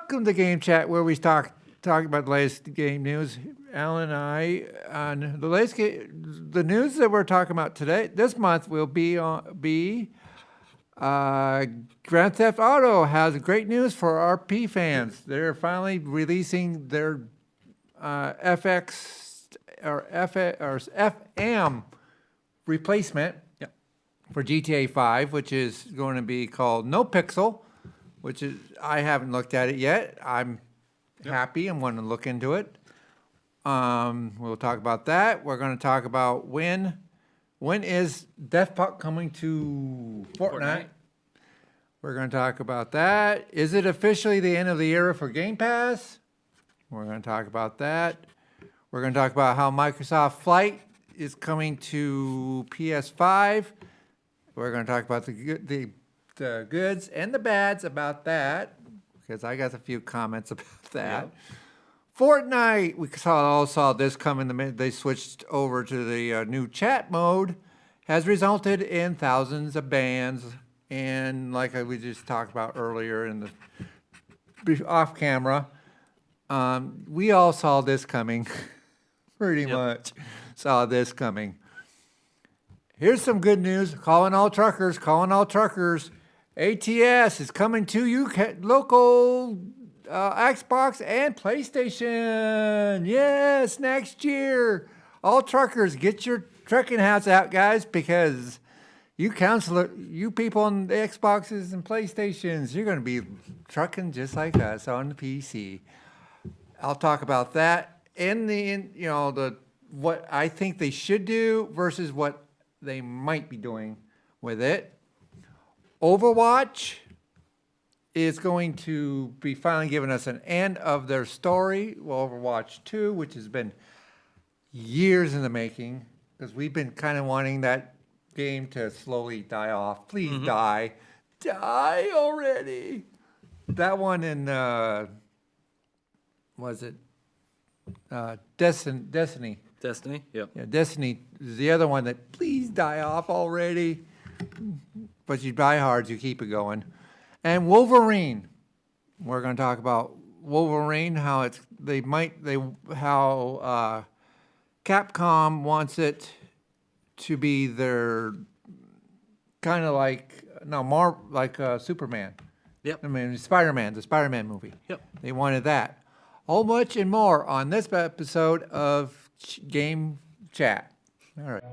Welcome to Game Chat, where we talk about the latest game news. Alan and I on the latest the news that we're talking about today. This month will be Grand Theft Auto has great news for RP fans. They're finally releasing their FX or FM replacement for GTA 5, which is going to be called No Pixel, which is I haven't looked at it yet. I'm happy. I'm going to look into it. We'll talk about that. We're going to talk about when is Death Puck coming to Fortnite. We're going to talk about that. Is it officially the end of the era for Game Pass? We're going to talk about that. We're going to talk about how Microsoft Flight is coming to PS5. We're going to talk about the goods and the bads about that, because I got a few comments about that. Yep. Fortnite, we all saw this coming the minute they switched over to the new chat mode, has resulted in thousands of bans. And like we just talked about earlier in the off camera, we all saw this coming, pretty much saw this coming. Here's some good news. Calling all truckers. ATS is coming to you, local Xbox and PlayStation. Yes, next year. All truckers, get your trucking hats out, guys, because you people on the Xboxes and PlayStations, you're going to be trucking just like us on the PC. I'll talk about that in what I think they should do versus what they might be doing with it. Overwatch is going to be finally giving us an end of their story. Well, Overwatch 2, which has been years in the making, because we've been kind of wanting that game to slowly die off. Please die already. That one in Destiny? Yep. Yeah, Destiny is the other one that please die off already. But you die hard, you keep it going. And Wolverine. We're going to talk about Wolverine, how Capcom wants it to be their kind of like Superman. Yep. I mean, Spider-Man, the Spider-Man movie. Yep. They wanted that. Whole much and more on this episode of Game Chat. All right.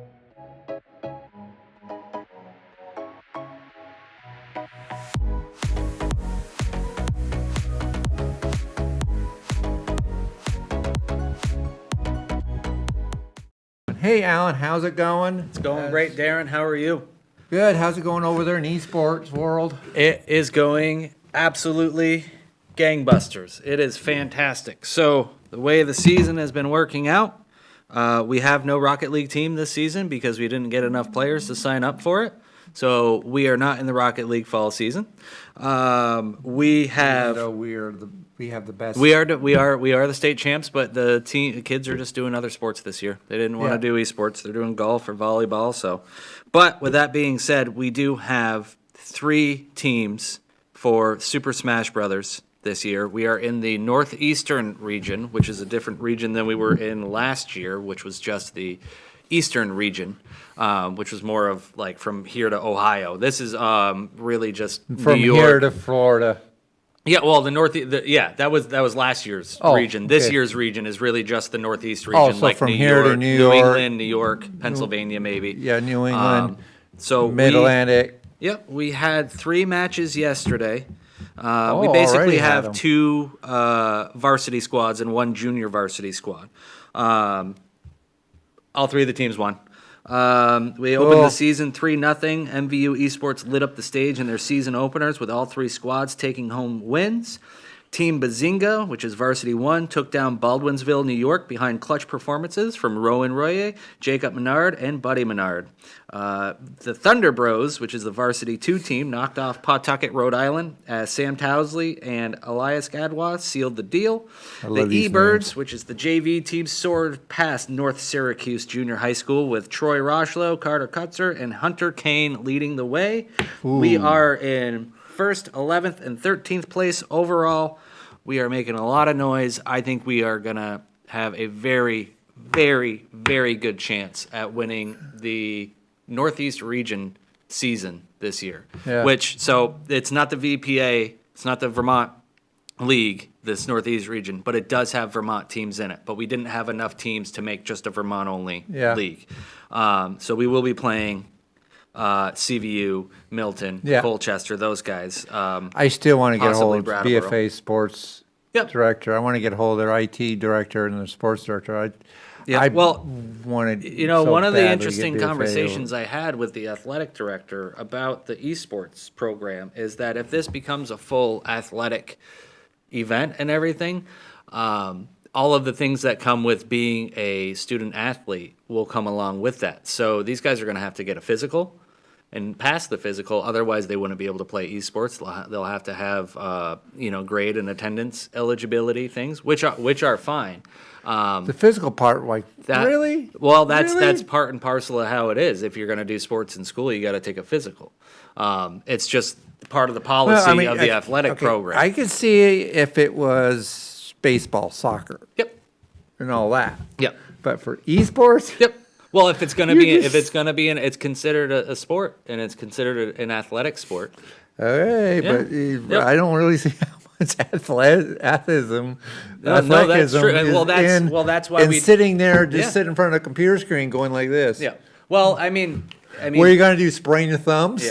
Hey, Alan, how's it going? It's going great, Darren. How are you? Good. How's it going over there in esports world? It is going absolutely gangbusters. It is fantastic. So the way the season has been working out, we have no Rocket League team this season because we didn't get enough players to sign up for it. So we are not in the Rocket League fall season. We have the best. We are the state champs, but the kids are just doing other sports this year. They didn't want to do esports. They're doing golf or volleyball. So, but with that being said, we do have 3 teams for Super Smash Brothers this year. We are in the northeastern region, which is a different region than we were in last year, which was just the eastern region, which was more of like from here to Ohio. This is really just from New York. Here to Florida. Yeah, well, that was last year's region. This year's region is really just the northeast region, so like from New here York, to New England, New York, Pennsylvania, maybe. Yeah, New England. So Mid-Atlantic. Yep, we had 3 matches yesterday. We already basically had have them. 2 varsity squads and 1 junior varsity squad. All 3 of the teams won. We opened the season 3-0. MVU Esports lit up the stage in their season openers with all 3 squads taking home wins. Team Bazinga, which is Varsity 1, took down Baldwinsville, New York behind clutch performances from Rowan Royer, Jacob Menard, and Buddy Menard. The Thunder Bros, which is the Varsity 2 team, knocked off Pawtucket, Rhode Island, as Sam Towsley and Elias Gadwa sealed the deal. The E-Birds, which is the JV team, soared past North Syracuse Junior High School with Troy Rochlow, Carter Kutzer, and Hunter Kane leading the way. We are in 1st, 11th, and 13th place overall. We are making a lot of noise. I think we are going to have a very, very, very good chance at winning the Northeast region season this year. Yeah. So it's not the VPA, it's not the Vermont League, this Northeast region, but it does have Vermont teams in it. But we didn't have enough teams to make just a Vermont-only league. So we will be playing CVU, Milton, Colchester, those guys. I still want to get a hold of Brattleboro. BFA sports director. I want to get a hold of their IT director and the sports director. I wanted, one of the interesting conversations I had with the athletic director about the esports program is that if this becomes a full athletic event and everything, all of the things that come with being a student athlete will come along with that. So these guys are going to have to get a physical and pass the physical. Otherwise, they wouldn't be able to play esports. They'll have to have grade and attendance eligibility things, which are fine. The physical part, really? Well, that's part and parcel of how it is. If you're going to do sports in school, you got to take a physical. It's just part of the policy of the athletic program. I could see if it was baseball, soccer, and all that. Yep. But for esports, Well, if it's going to be, it's considered a sport, and it's considered an athletic sport. Okay, but I don't really see how much athleticism. No, that's true. Well, that's why we sitting there, sitting in front of a computer screen, going like this. Yeah. Well, I mean, what are you going to do? Sprain your thumbs?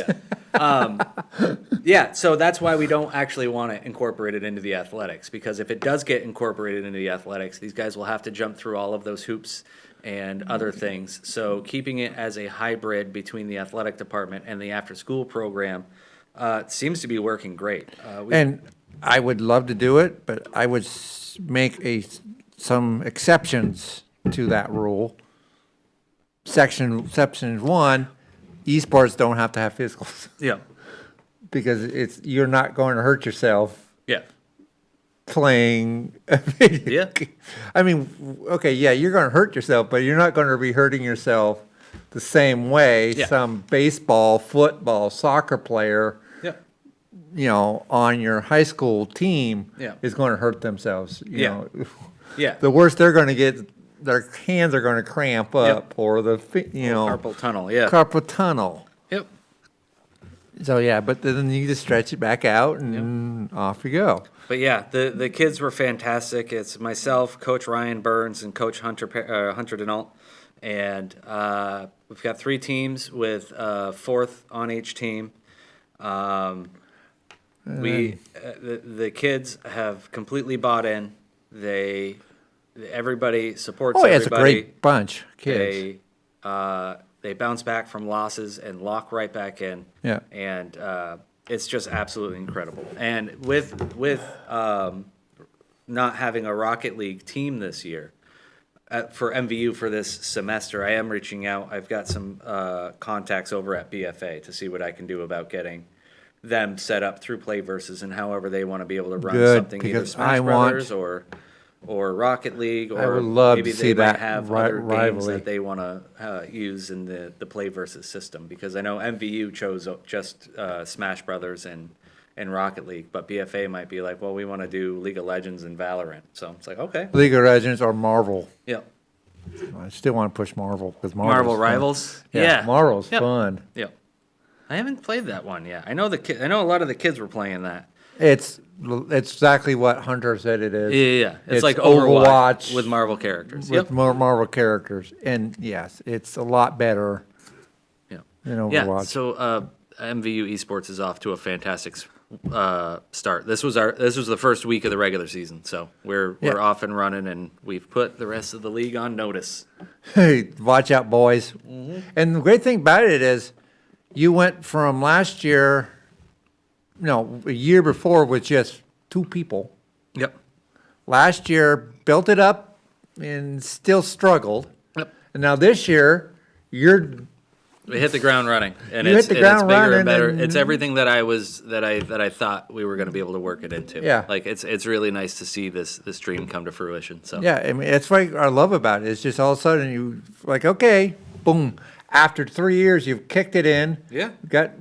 Yeah. So that's why we don't actually want to incorporate it into the athletics, because if it does get incorporated into the athletics, these guys will have to jump through all of those hoops and other things. So keeping it as a hybrid between the athletic department and the after-school program seems to be working great. And I would love to do it, but I would make some exceptions to that rule. Section 1, esports don't have to have physicals. Yeah. Because you're not going to hurt yourself Yeah. playing a video game. I mean, okay, you're going to hurt yourself, but you're not going to be hurting yourself the same way some baseball, football, soccer player, on your high school team is going to hurt themselves. You know, the worst they're going to get, their hands are going to cramp up, or carpal tunnel. Yeah. Carpal tunnel. Yep. So but then you just stretch it back out and off you go. But the kids were fantastic. It's myself, Coach Ryan Burns, and Coach Hunter Denault, and we've got 3 teams with 4th on each team. The kids have completely bought in. Everybody supports everybody. It's a great bunch of kids. They bounce back from losses and lock right back in. Yeah. And it's just absolutely incredible. And with not having a Rocket League team this year, for MVU for this semester, I am reaching out. I've got some contacts over at BFA to see what I can do about getting them set up through Play Versus and however they want to be able to run something, either Smash Brothers or Rocket League, or I would love maybe to they see might that have other games rivalry that they want to use in the Play Versus system, because I know MVU chose just Smash Brothers and Rocket League, but BFA might be like, well, we want to do League of Legends and Valorant. So it's like, okay. League of Legends or Marvel. Yeah. I still want to push Marvel because Marvel Rivals. Yeah, Marvel's fun. Yeah. I haven't played that one yet. I know I know a lot of the kids were playing that. It's exactly what Hunter said it is. Yeah. It's like Overwatch with Marvel characters. With more Marvel characters. And yes, it's a lot better than Overwatch. Yeah, so MVU Esports is off to a fantastic start. This was the first week of the regular season, so we're off and running, and we've put the rest of the league on notice. Hey, watch out, boys. Mm-hmm. And the great thing about it is you went from last year, a year before with just 2 people. Yep. Last year, built it up and still struggled. Yep. And now this year, We hit the ground running, and You it's hit the ground bigger running and better. and- It's everything that I thought we were going to be able to work it into. Yeah. Like it's really nice to see this dream come to fruition. So yeah, I mean, that's what I love about it. It's just all of a sudden you like, okay, boom. After 3 years, you've kicked it in. Yeah. Got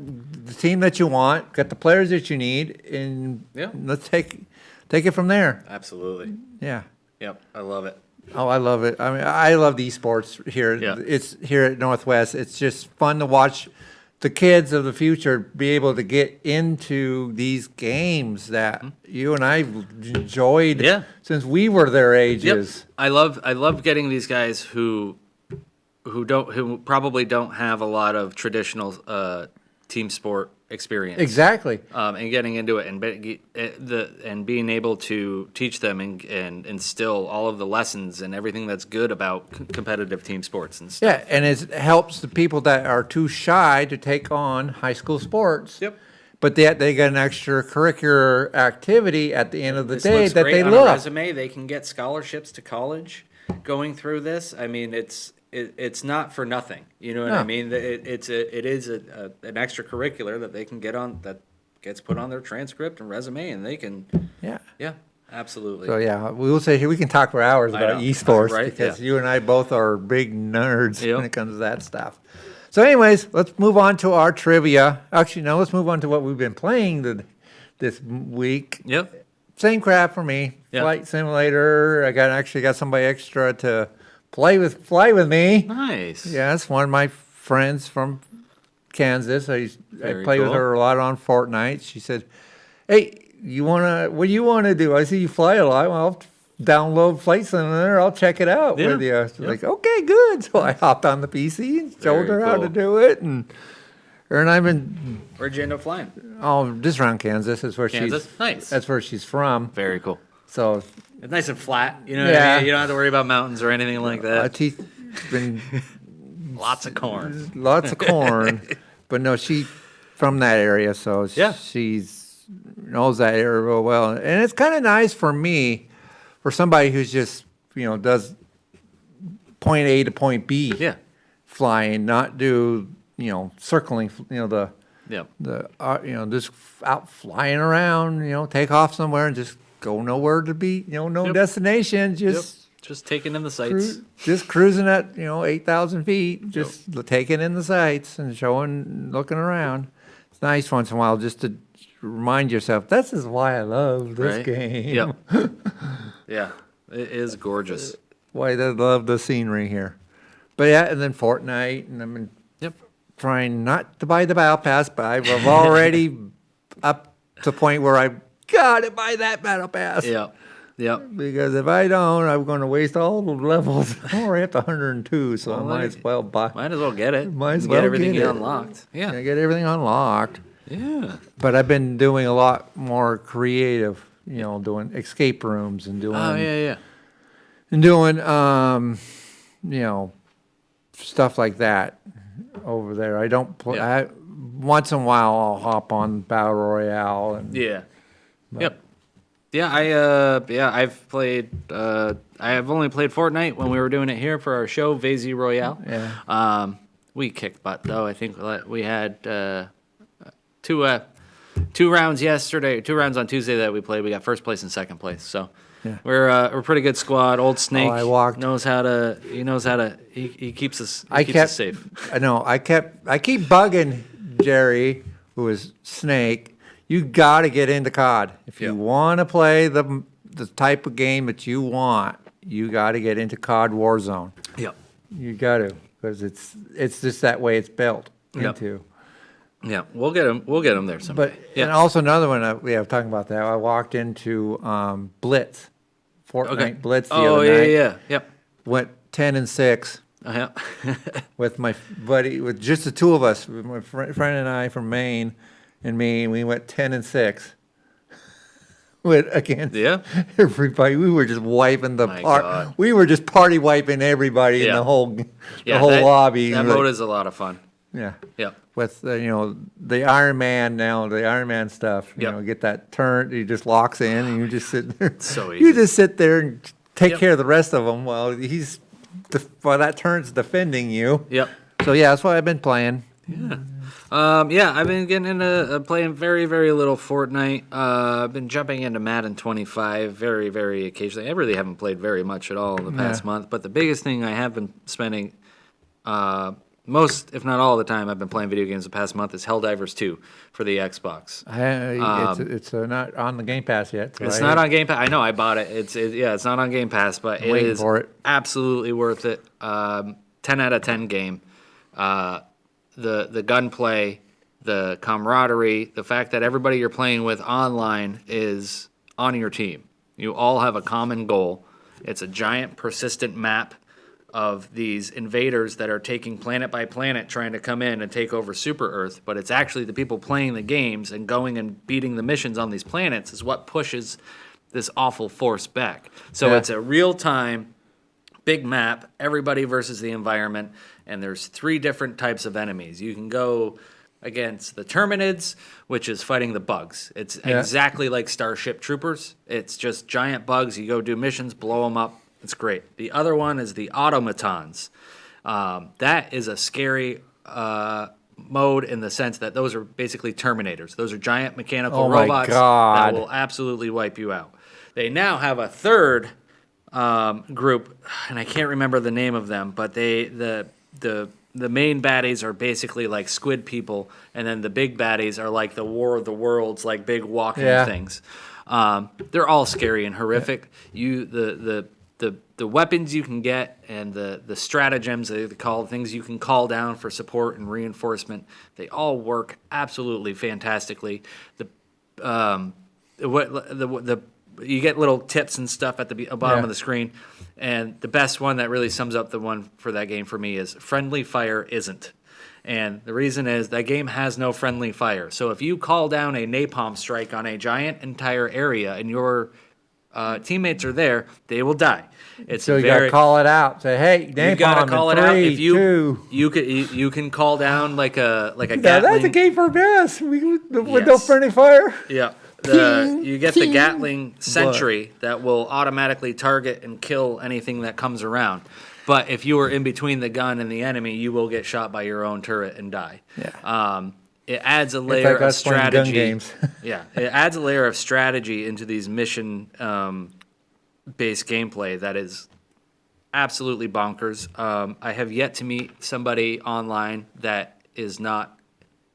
the team that you want, got the players that you need, and let's take take it from there. Absolutely. Yeah. Yep. I love it. Oh, I love it. I mean, I love the esports here. Yeah. It's here at Northwest. It's just fun to watch the kids of the future be able to get into these games that you and I enjoyed Yeah. since we were their ages. I love getting these guys who probably don't have a lot of traditional team sport experience. Exactly. And getting into it and being able to teach them and instill all of the lessons and everything that's good about competitive team sports and stuff. Yeah, and it helps the people that are too shy to take on high school sports. Yep. But they get an extracurricular activity at the end of the This day looks that great they on a love. resume. They can get scholarships to college going through this. I mean, it's not for nothing. You know what I No. mean? It is an extracurricular that they can get on, that gets put on their transcript and resume, and they can. Yeah. Yeah, absolutely. So yeah, we will say here we can talk for hours I about know. esports Right? because Yeah. you and I both are big nerds Yep. when it comes to that stuff. So, anyways, let's move on to our trivia. Actually, no, let's move on to what we've been playing this week. Yep. Same crap for me. Yeah. Flight simulator. I got somebody extra to fly with me. Nice. Yes, one of my friends from Kansas. I Very play with cool. her a lot on Fortnite. She said, "Hey, what do you want to do? I see you fly a lot. Well, I'll download Flight Simulator. I'll check it out Yeah. with you." She's Yeah. like, "Okay, good." So I hopped on the PC and showed Very her how to cool. do it, and her and I've been Where'd you end up flying? just around Kansas. Is where Kansas? she's. Nice. That's where she's from. Very cool. So It's nice and flat. You know what Yeah. I mean? You don't have to worry about mountains or anything like that. she's been Lots of corn. lots of corn, but no, she from that area, so Yeah. she's knows that area real well, and it's kind of nice for me, for somebody who's just does point A to point B, Yeah. flying, not do circling, Yep. just out flying around, take off somewhere and just go nowhere to be, no Yep. destination, just. Just taking in the sights. Just cruising at 8,000 feet, just taking in the sights and looking around. It's nice once in a while just to remind yourself this is why I love this Right? game. Yep. Yeah. It is gorgeous. Why I love the scenery here. But yeah, and then Fortnite, and I've been Yep. trying not to buy the battle pass, but I'm already up to the point where I gotta buy that battle pass. Yep. Yep. Because if I don't, I'm going to waste all the levels. I'm already up to 102, so I Well, might as well buy. Might as well get it. Might as And well get everything get it. unlocked. I Yeah. get everything unlocked. Yeah. But I've been doing a lot more creative, doing escape rooms and doing Oh yeah. stuff like that over there. I don't play. Yeah. Once in a while, I'll hop on Battle Royale and Yeah. Yep. Yeah, I've played. I have only played Fortnite when we were doing it here for our show, Vazey Royale. Yeah. We kicked butt though. I think we had two rounds yesterday, 2 rounds on Tuesday that we played. We got first place and second place. So Yeah. we're a pretty good squad. Old Snake I walked- knows how to. He keeps us. He I keeps kept us safe. I know. I keep bugging Jerry, who is Snake. You got to get into COD if you Yep. want to play the type of game that you want. You got to get into COD Warzone. Yep. You got to, because it's just that way it's built Yep. into. Yeah, we'll get him. We'll get him there someday. But yeah. and also another one. Talking about that. I walked into Blitz, Fortnite Okay. Blitz the Oh other yeah, night. yeah. Yep. Went 10-6 Oh, yeah. with my buddy, with just the two of us, with my friend and I from Maine, and me. And we went 10-6. Against Yeah. everybody. We were just wiping the My party. God. We were just party wiping everybody in Yeah. the whole Yeah, lobby. That And we're mode like, is a lot of fun. yeah. Yep. With the Iron Man now, the Iron Man stuff. Yep. Get that turn. He just locks in, and you just sit there. So You easy. just sit there and take Yep. care of the rest of them while while that turn's defending you. Yep. So yeah, that's what I've been playing. I've been getting into playing very, very little Fortnite. I've been jumping into Madden 25 very, very occasionally. I really haven't played very much at all in the past month. But the biggest thing I have been spending most, if not all the time I've been playing video games the past month is Helldivers 2 for the Xbox. It's not on the Game Pass yet. So It's not on Game Pass. I know I bought it. It's not on Game Pass, but it waiting is for it. absolutely worth it. 10 out of 10 game. The gunplay, the camaraderie, the fact that everybody you're playing with online is on your team. You all have a common goal. It's a giant persistent map of these invaders that are taking planet by planet trying to come in and take over Super Earth, but it's actually the people playing the games and going and beating the missions on these planets is what pushes this awful force back. So Yeah. it's a real-time, big map, everybody versus the environment, and there's 3 different types of enemies. You can go against the Terminids, which is fighting the bugs. It's exactly like Starship Troopers. It's just giant bugs. You go do missions, blow them up. It's great. The other one is the automatons. That is a scary mode in the sense that those are basically Terminators. Those are giant mechanical my robots God. that will absolutely wipe you out. They now have a third group, and I can't remember the name of them, but the main baddies are basically like squid people, and then the big baddies are like the War of the Worlds, like big walking things. They're all scary and horrific. The weapons you can get and the stratagems they call things you can call down for support and reinforcement, they all work absolutely fantastically. You get little tips and stuff at the bottom of the screen, and the best one that really sums up the one for that game for me is friendly fire isn't. And the reason is that game has no friendly fire. So if you call down a napalm strike on a giant entire area and your teammates are there, they will die. So you gotta call it out. Say, hey, You gotta napalm call in it out. 3, If 2. you can call down like a Yeah, Gatling. that's a game for us. With no Yes. friendly fire. Yeah. Ting, You get the ting. Gatling sentry that will automatically target and kill anything that comes around. But if you are in between the gun and the enemy, you will get shot by your own turret and die. Yeah. It adds a It's layer like of us playing gun strategy. games. Yeah, it adds a layer of strategy into these mission based gameplay that is absolutely bonkers. I have yet to meet somebody online that is not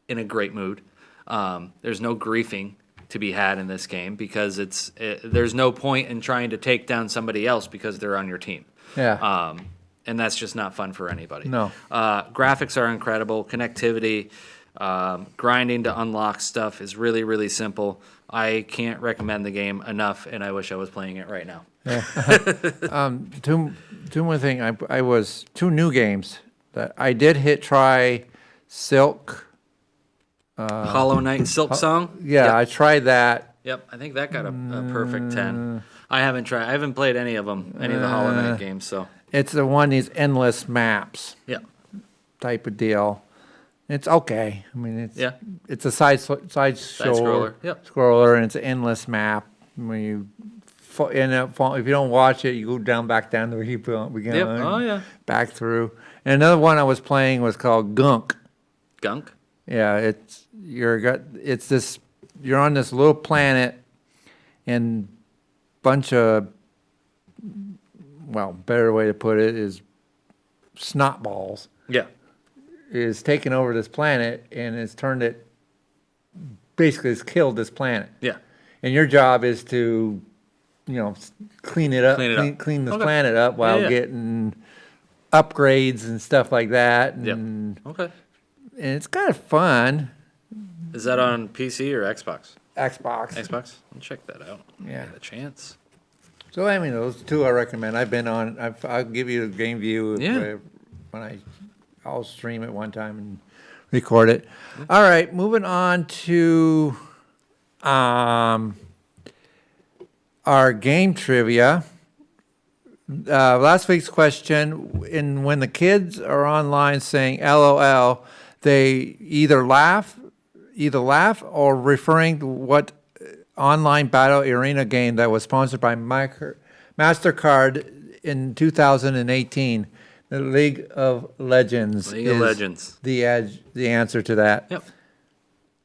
in a great mood. There's no griefing to be had in this game because there's no point in trying to take down somebody else because they're on your team. Yeah. And that's just not fun for anybody. No. Graphics are incredible. Connectivity, grinding to unlock stuff is really, really simple. I can't recommend the game enough, and I wish I was playing it right now. Two more thing. I was 2 new games that I did try Silk. Hollow Knight and Silk Song? Yeah, Yep. I tried that. Yep, I think that got a perfect 10. I haven't played any of them, any of the Hollow Knight games, so. It's the one these endless maps Yeah. type of deal. It's okay. I mean, it's a side scroller, yep. scroller, and it's an endless map. When you end up if you don't watch it, you go back down to where you began. Yep. Oh, yeah. Back through. And another one I was playing was called Gunk. Gunk? Yeah, you're on this little planet, and bunch of, well, better way to put it is snot balls Yeah. is taking over this planet and has turned it, basically has killed this planet. Yeah. And your job is to, clean it up, Clean it up. clean the Okay. planet up while Yeah. getting upgrades and stuff like that. Yep. And, Okay. and it's kind of fun. Is that on PC or Xbox? Xbox. Xbox? I'll check that out. Yeah. Get a chance. So I mean, those 2 I recommend. I've been on. I'll give you a game view Yeah. when I'll stream it one time and record it. All right, moving on to our game trivia. Last week's question: when the kids are online saying "LOL," they either laugh or referring to what online battle arena game that was sponsored by MasterCard in 2018. The League of Legends. League of Legends. The answer to that. Yep.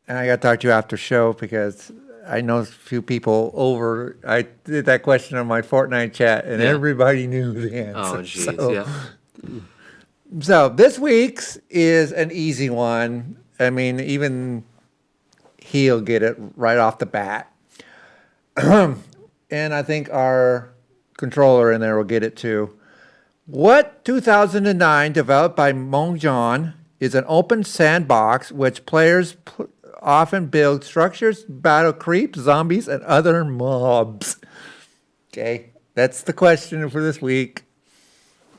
And I got to talk to you after show because I know a few people I did that question on my Fortnite chat and Yeah. everybody knew the answer. Oh, jeez. So, Yeah. So this week's is an easy one. I mean, even he'll get it right off the bat. And I think our controller in there will get it too. What 2009 developed by Mongjon is an open sandbox which players often build structures, battle creeps, zombies, and other mobs. Okay, that's the question for this week.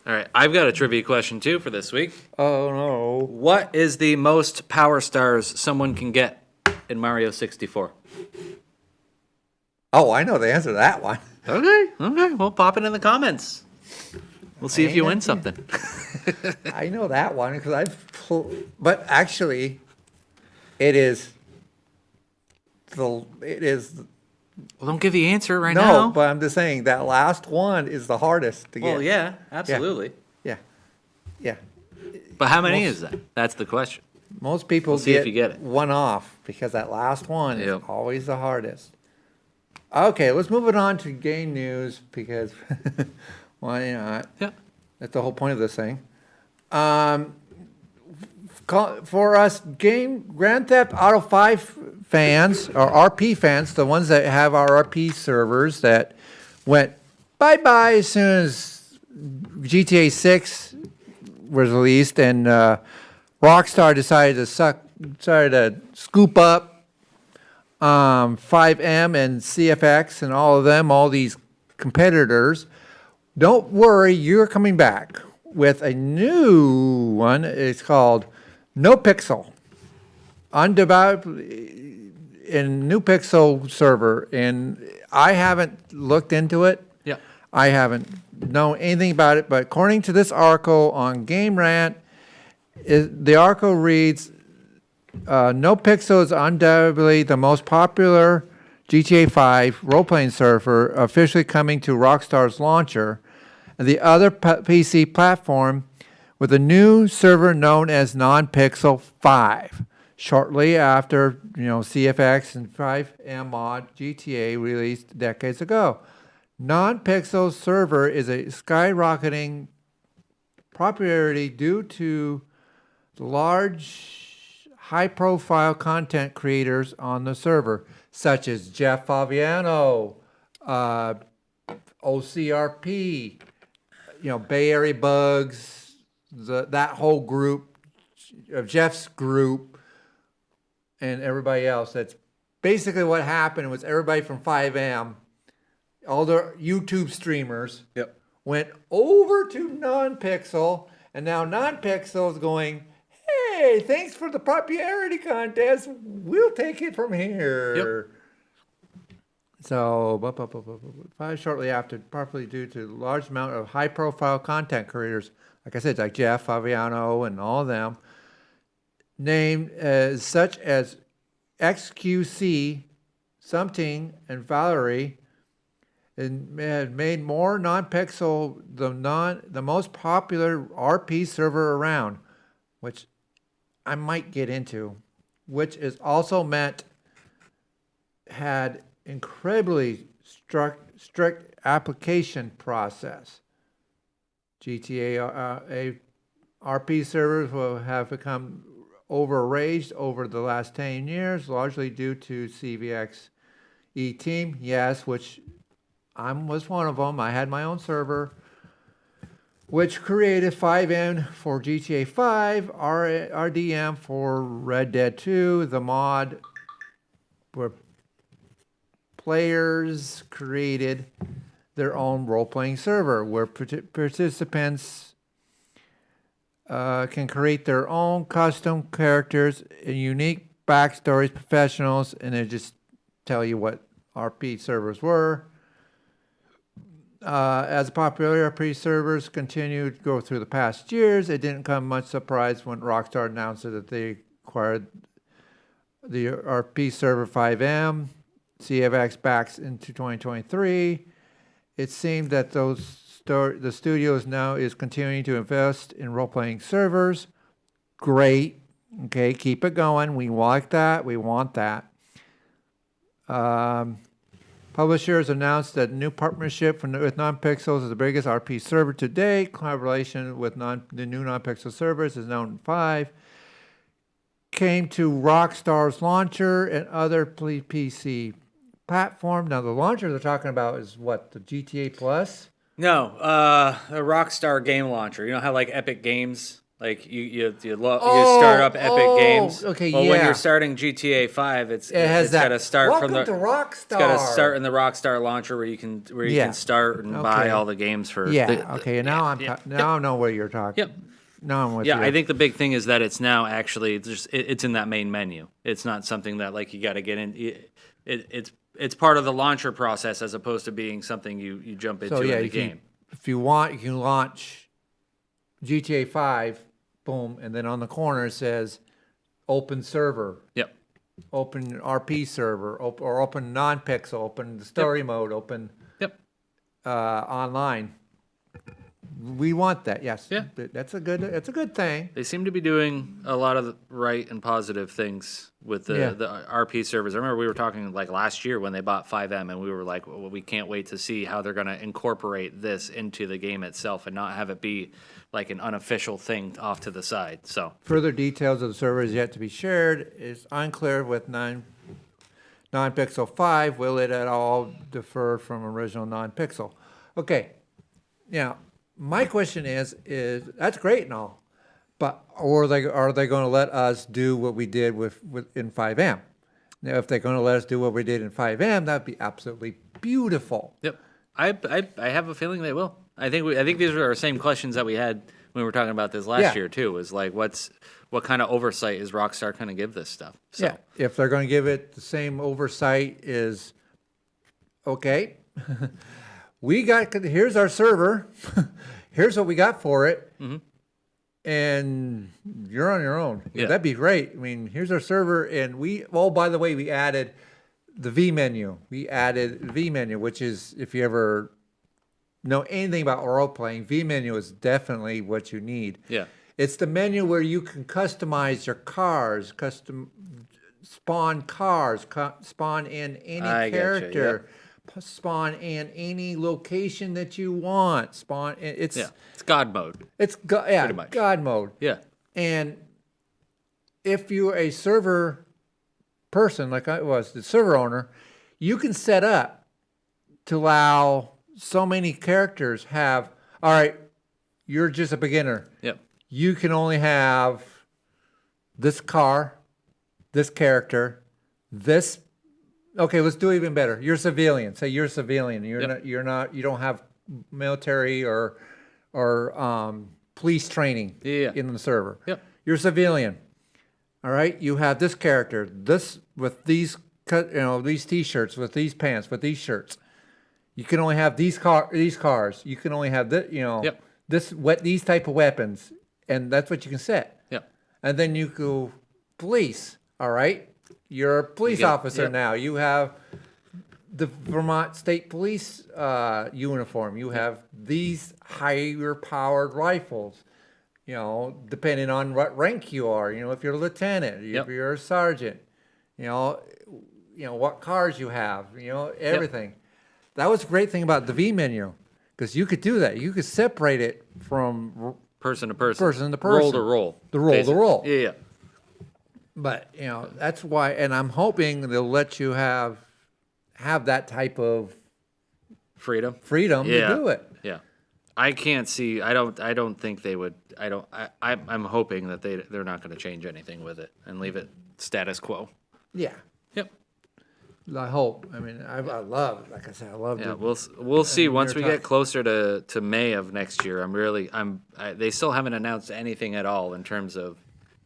All right, I've got a trivia question too for this week. Oh no. What is the most power stars someone can get in Mario 64? Oh, I know the answer to that one. Okay, well, pop it in the comments. We'll see if you win something. I know that one because but actually, it is. Well, don't give the answer right no, now. but I'm just saying that last one is the hardest to get. Well, yeah, absolutely. Yeah. But how many is that? That's the question. Most people see if you get it. one off because that last one is Yep. always the hardest. Okay, let's move it on to game news because why not? Yeah. That's the whole point of this thing. For us Grand Theft Auto 5 fans, or RP fans, the ones that have our RP servers that went bye-bye as soon as GTA 6 was released and Rockstar decided to scoop up 5M and CFX and all of them, all these competitors. Don't worry, you're coming back with a new one. It's called No Pixel. Undeveloped in New Pixel server. And I haven't looked into it. Yeah. I haven't known anything about it. But according to this article on Game Rant, the article reads, No Pixel is undoubtedly the most popular GTA 5 role-playing server officially coming to Rockstar's launcher and the other PC platform with a new server known as Non-Pixel 5. Shortly after, CFX and 5M mod GTA released decades ago. Non-Pixel server is a skyrocketing popularity due to the large, high-profile content creators on the server, such as Jeff Favignano, OCRP, Bay Area Bugs, that whole group of Jeff's group, and everybody else. That's basically what happened. Was everybody from 5M, all the YouTube streamers, went over to Non-Pixel, and now Non-Pixel is going, hey, thanks for the popularity contest. We'll take it from here. So, shortly after, probably due to the large amount of high-profile content creators, like I said, like Jeff Favignano and all of them, named such as XQC, Something, and Valerie, and had made more Non-Pixel the most popular RP server around, which I might get into, which is also meant had incredibly strict application process. GTA RP servers will have become overraged over the last 10 years, largely due to CVX E-Team, yes, which was one of them. I had my own server, which created 5M for GTA 5, RDM for Red Dead 2, the mod where players created their own role-playing server where participants can create their own custom characters and unique backstories, professionals, and they just tell you what RP servers were. As popular RP servers continued to go through the past years, it didn't come much surprise when Rockstar announced that they acquired the RP server 5M, CFX back into 2023. It seemed that the studios now is continuing to invest in role-playing servers. Great. Okay, keep it going. We like that. We want that. Publishers announced that new partnership with NonPixels is the biggest RP server to date. Collaboration with the new NonPixel servers is now in 5. Came to Rockstar's launcher and other PC platform. Now the launcher they're talking about is what, the GTA Plus? No, a Rockstar game launcher. You know how like Epic Games, like you start up Epic Games. Okay, well, yeah. when you're starting GTA 5, it's got to start Welcome from the. to Rockstar. It's got to start in the Rockstar launcher where you can start and buy all the games for. Okay. Now I know what you're talking. Yep. Now I'm with you. Yeah, I think the big thing is that it's now actually just it's in that main menu. It's not something that like you got to get in. It's part of the launcher process as opposed to being something you jump into in the game. If you want, you can launch GTA 5, boom, and then on the corner it says open server. Yep. Open RP server, or open non-pixel, open the story mode, open online. We want that, yes. Yeah. That's a good thing. They seem to be doing a lot of the right and positive things with the RP servers. I remember we were talking like last year when they bought 5M, and we were like, well, we can't wait to see how they're going to incorporate this into the game itself and not have it be like an unofficial thing off to the side. So Further details of the server is yet to be shared. It's unclear with non-pixel 5. Will it at all differ from original non-pixel? Okay. Now, my question is that's great and all, but are they going to let us do what we did with in 5M? Now, if they're going to let us do what we did in 5M, that'd be absolutely beautiful. Yep, I have a feeling they will. I think these are our same questions that we had when we were talking about this last year too. Is like what kind of oversight is Rockstar going to give this stuff? So. Yeah, if they're going to give it the same oversight is okay. Here's our server. Here's what we got for it. Mm-hmm. And you're on your own. Yeah. That'd be great. I mean, here's our server. And by the way, we added the V menu. We added V menu, which is, if you ever know anything about role playing, V menu is definitely what you need. Yeah. It's the menu where you can customize your cars, spawn in any character. Spawn in any location that you want. It's God mode. It's pretty much God mode. Yeah. And if you're a server person, like I was, the server owner, you can set up to allow so many characters have. All right, you're just a beginner. Yep. You can only have this car, this character, this. Okay, let's do even better. You're a civilian. Say you're a civilian. You don't have military or police training in the server. Yep. You're a civilian. All right. You have this character. This with these these T-shirts, with these pants, with these shirts. You can only have these cars. You can only have these type of weapons, and that's what you can set. Yep. And then you go police. All right. You're a police officer now. You have the Vermont State Police uniform. You have these higher powered rifles, depending on what rank you are. If you're a lieutenant, if you're a sergeant, what cars you have, everything. Yep. That was a great thing about the V menu, because you could do that. You could separate it from person to person, roll to roll, to roll. Yeah. But that's why, and I'm hoping they'll let you have that type of freedom to do it. Yeah, I can't see. I don't think they would. I'm hoping that they're not going to change anything with it and leave it status quo. Yeah. Yep. I hope. I mean, I love. Like I said, I love. Yeah, we'll see once we get closer to May of next year. They still haven't announced anything at all in terms of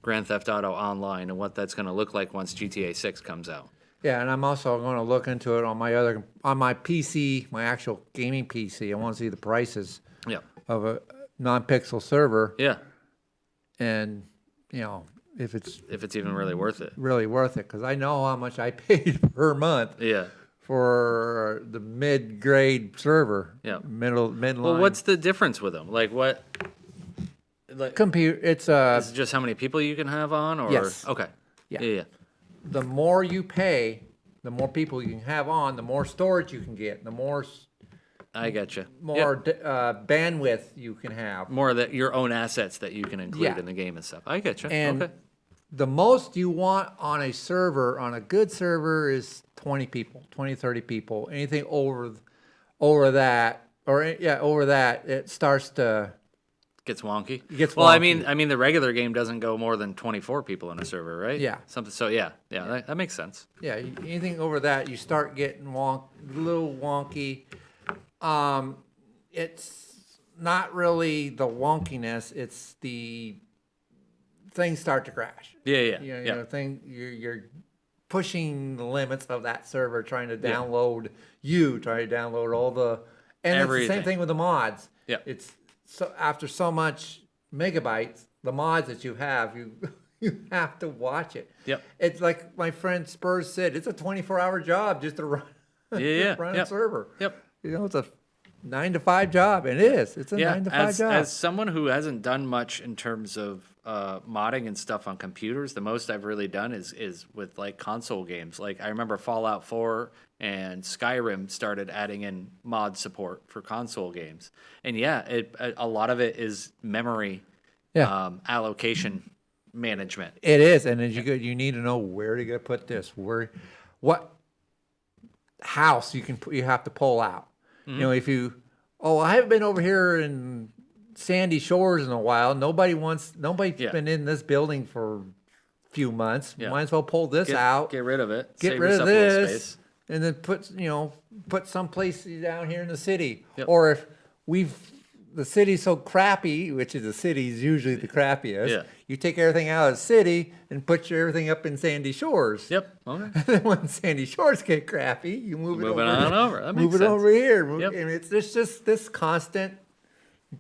Grand Theft Auto Online and what that's going to look like once GTA 6 comes out. Yeah, and I'm also going to look into it on my PC, my actual gaming PC. I want to see the prices of a non-pixel server. Yeah. And, if it's even really worth it. Really worth it, because I know how much I paid per month. Yeah. For the mid-grade server. Yeah. Mid-line. Well, what's the difference with them? Like what? Computer. It's Is it just how many people you can have on, or yes. Okay. Yeah. The more you pay, the more people you can have on, the more storage you can get, the more I getcha. bandwidth you can have. More of your own assets that you can include Yeah. in the game and stuff. I getcha. And Okay. the most you want on a server, on a good server, is 20 people, 20, 30 people. Anything over that, over that, it starts to Gets wonky. It gets well, wonky. I mean, the regular game doesn't go more than 24 people in a server, right? Yeah. Something. So yeah. That makes sense. Yeah, anything over that, you start getting a little wonky. It's not really the wonkiness; it's the things start to crash. Yeah. You know, you're pushing the limits of that server, trying to download. Trying to download all the, and it's the Everything. same thing with the mods. Yeah. It's so after so much megabytes, the mods that you have, you have to watch it. Yep. It's like my friend Spurs said, it's a 24-hour job just to run, run a server. Yep. You know, it's a 9 to 5 job, and it is. It's a 9 to 5 job. As someone who hasn't done much in terms of modding and stuff on computers, the most I've really done is with like console games. Like I remember Fallout 4 and Skyrim started adding in mod support for console games, and a lot of it is memory allocation management. It is, and as you need to know where to put this, what house you have to pull out. You know, if I haven't been over here in Sandy Shores in a while. Nobody's been in this building for a few months. Yeah. Might as well pull this out. Get rid of it. Get Save rid yourself of a little this, space. and then put someplace down here in the city. Yep. Or if the city's so crappy, which is the city's usually the crappiest. Yeah. You take everything out of the city and put everything up in Sandy Shores. Yep. Okay. And then when Sandy Shores get crappy, you move it over. on over. That makes move it sense. over here. Yep. And it's just this constant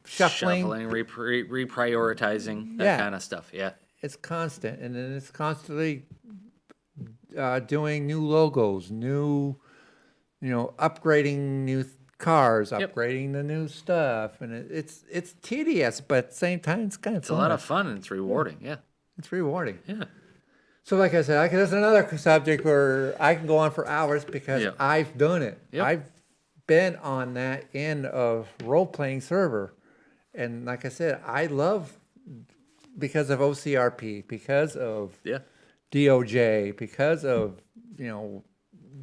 shuffling. Reprioritizing, that Yeah. kind of stuff. Yeah. It's constant, and then it's constantly doing new logos, upgrading new cars, Yep. upgrading the new stuff, and it's tedious, but at the same time, it's kind of It's a lot of fun and it's rewarding. Yeah. It's rewarding. Yeah. So, like I said, that's another subject where I can go on for hours because Yeah. I've done it. Yep. I've been on that end of role-playing server, and like I said, I love because of OCRP, because of Yeah. DOJ, because of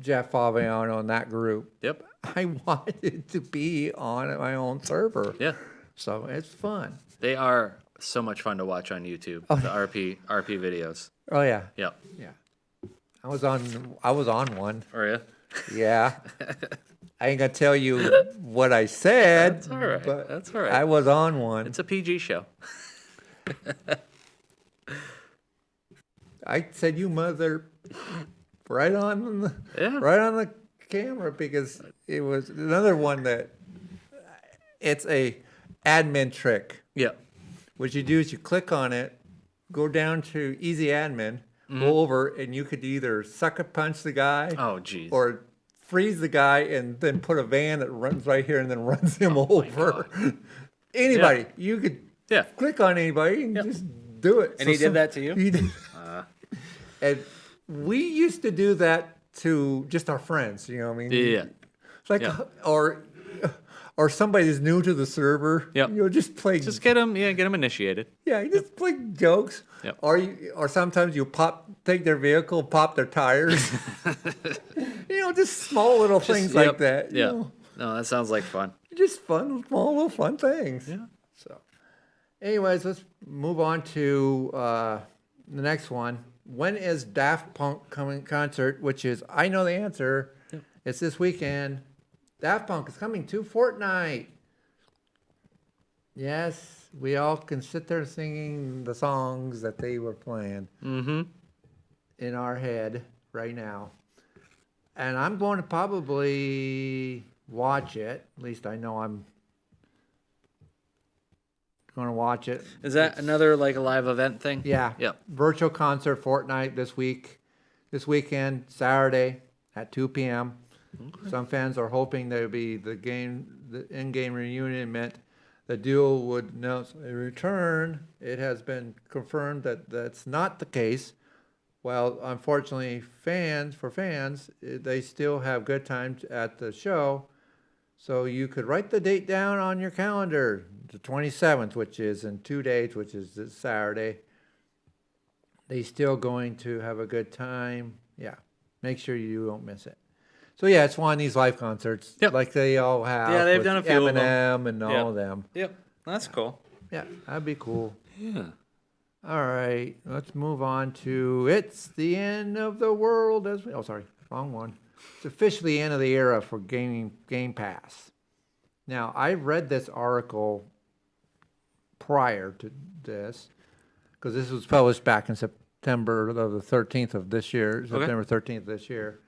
Jeff Favignano and that group. Yep. I wanted to be on my own server. Yeah. So it's fun. They are so much fun to watch on YouTube. The RP videos. Oh yeah, Yep. yeah. I was on one. Are you? Yeah. I ain't gonna tell you what I said. That's all right. But That's all right. I was on one. It's a PG show. I said you mother right on the Yeah. right on the camera because it was another one that it's a admin trick. Yeah. What you do is you click on it, go down to easy admin, go over, and you could either sucker punch the guy Oh, geez. or freeze the guy and then put a van that runs right here and then runs him over. Anybody, you could click on anybody and just do it. And he did that to you? He did. And we used to do that to just our friends, you know what I mean? Yeah. It's like, or somebody that's new to the server, Yep. just play. Just get them initiated. Yeah, you just play jokes. Yep. Or sometimes you take their vehicle, pop their tires. Just small little things like that. Yeah. No, that sounds like fun. Just small little fun things. Yeah. So, anyways, let's move on to the next one. When is Daft Punk coming concert? Which is, I know the answer. Yep. It's this weekend. Daft Punk is coming to Fortnite. Yes, we all can sit there singing the songs that they were playing in our head right now. And I'm going to probably watch it. At least I know I'm going to watch it. Is that another like a live event thing? Yeah. Yep. Virtual concert Fortnite this weekend, Saturday at 2 p.m. Okay. Some fans are hoping there will be the in-game reunion meant the duo would announce a return. It has been confirmed that that's not the case. Well, unfortunately, for fans, they still have good times at the show. So you could write the date down on your calendar, the 27th, which is in 2 days, which is this Saturday. They still going to have a good time. Yeah, make sure you don't miss it. So yeah, it's one of these live concerts, Yep. like they all have. Yeah, they've with done a few of them. Eminem and all Yep. of them. Yep, that's cool. Yeah, that'd be cool. Yeah. All right, let's move on to It's the End of the World. Oh, sorry, wrong one. It's officially the end of the era for Game Pass. Now, I read this article prior to this, because this was published back in September of the 13th of this year, September 13th of this year.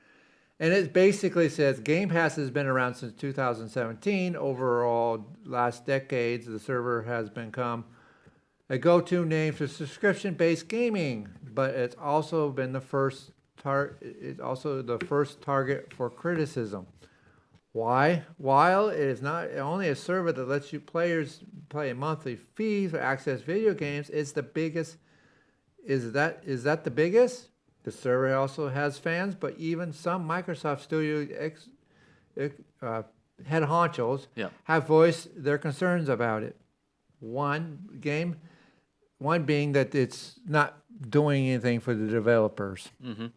And it basically says Game Pass has been around since 2017. Overall, last decades, the server has become a go-to name for subscription-based gaming, but it's also been the first target for criticism. Why? While it is not only a server that lets you players pay a monthly fee to access video games, it's the biggest. Is that the biggest? The server also has fans, but even some Microsoft Studio head honchos have voiced their concerns about it. One being that it's not doing anything for the developers. Mm-hmm.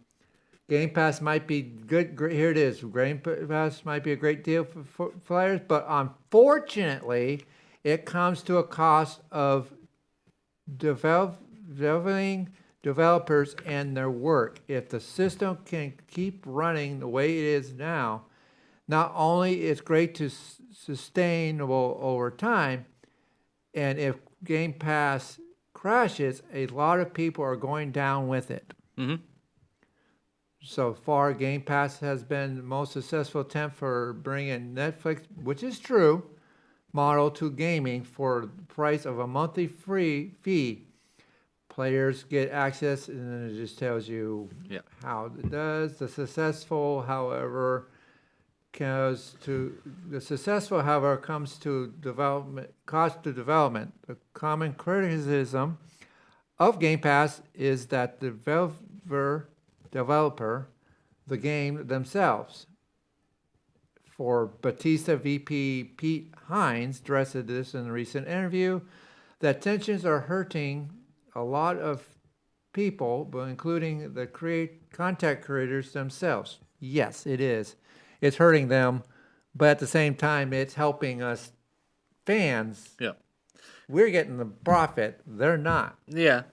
Game Pass might be good. Here it is. Game Pass might be a great deal for players, but unfortunately, it comes to a cost of developing developers and their work. If the system can keep running the way it is now, not only is great to sustainable over time, and if Game Pass crashes, a lot of people are going down with it. Mm-hmm. So far, Game Pass has been the most successful attempt for bringing Netflix, which is true, model to gaming for the price of a monthly free fee. Players get access, and then it just tells you how it does. The successful, however, comes to development cost to development. The common criticism of Game Pass is that the developer the game themselves. For Batista VP Pete Hines stressed this in a recent interview, that tensions are hurting a lot of people, but including the content creators themselves. Yes, it is. It's hurting them, but at the same time, it's helping us fans. Yeah. We're getting the profit. They're not. Yeah.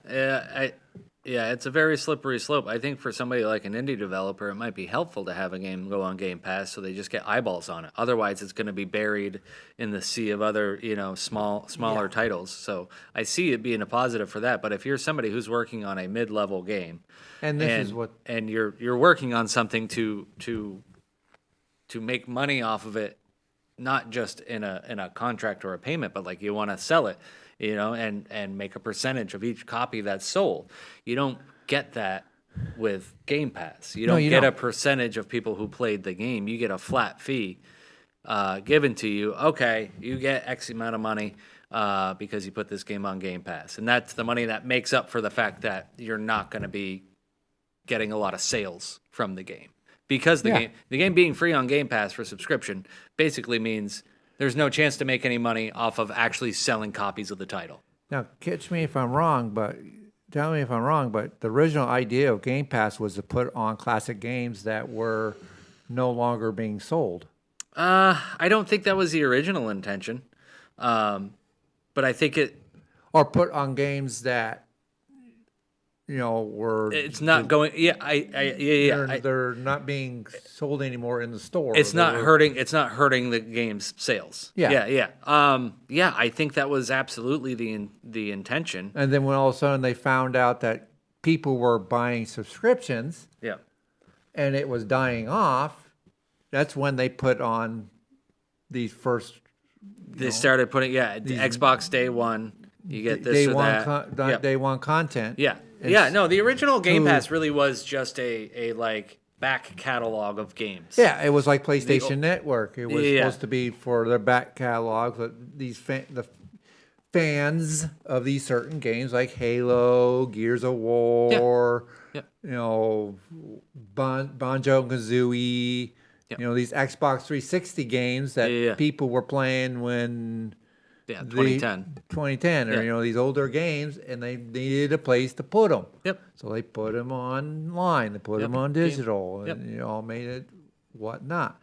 It's a very slippery slope. I think for somebody like an indie developer, it might be helpful to have a game go on Game Pass so they just get eyeballs on it. Otherwise, it's going to be buried in the sea of other, smaller titles. So I see it being a positive for that. But if you're somebody who's working on a mid-level game, and you're working on something to make money off of it, not just in a contract or a payment, but like you want to sell it, and make a percentage of each copy that's sold. You don't get that with Game Pass. You don't get a percentage of people who played the game. You get a flat fee given to you. Okay, you get X amount of money because you put this game on Game Pass. And that's the money that makes up for the fact that you're not going to be getting a lot of sales from the game. Because the game being free on Game Pass for subscription basically means there's no chance to make any money off of actually selling copies of the title. Now, catch me if I'm wrong, but tell me if I'm wrong, but the original idea of Game Pass was to put on classic games that were no longer being sold. I don't think that was the original intention, but I think it... Or put on games that, were... It's not going... They're not being sold anymore in the store. It's not hurting the game's sales. Yeah. I think that was absolutely the intention. And then when all of a sudden they found out that people were buying subscriptions, and it was dying off, that's when they put on these first. They started putting the Xbox Day One. You get this day or one that. Day one content. No, the original Game Pass really was just a back catalog of games. Yeah, it was like PlayStation Network. It was supposed to be for their back catalog. But the fans of these certain games like Halo, Gears of War, Yep. you know, Banjo and Kazooie, Yep. you know, these Xbox 360 games that Yeah. people were playing when Yeah, the 2010. 2010, or Yeah. you know, these older games, and they needed a place to put them. Yep. So they put them online, they put Yep. them on Game- digital, Yep. and you know, made it whatnot.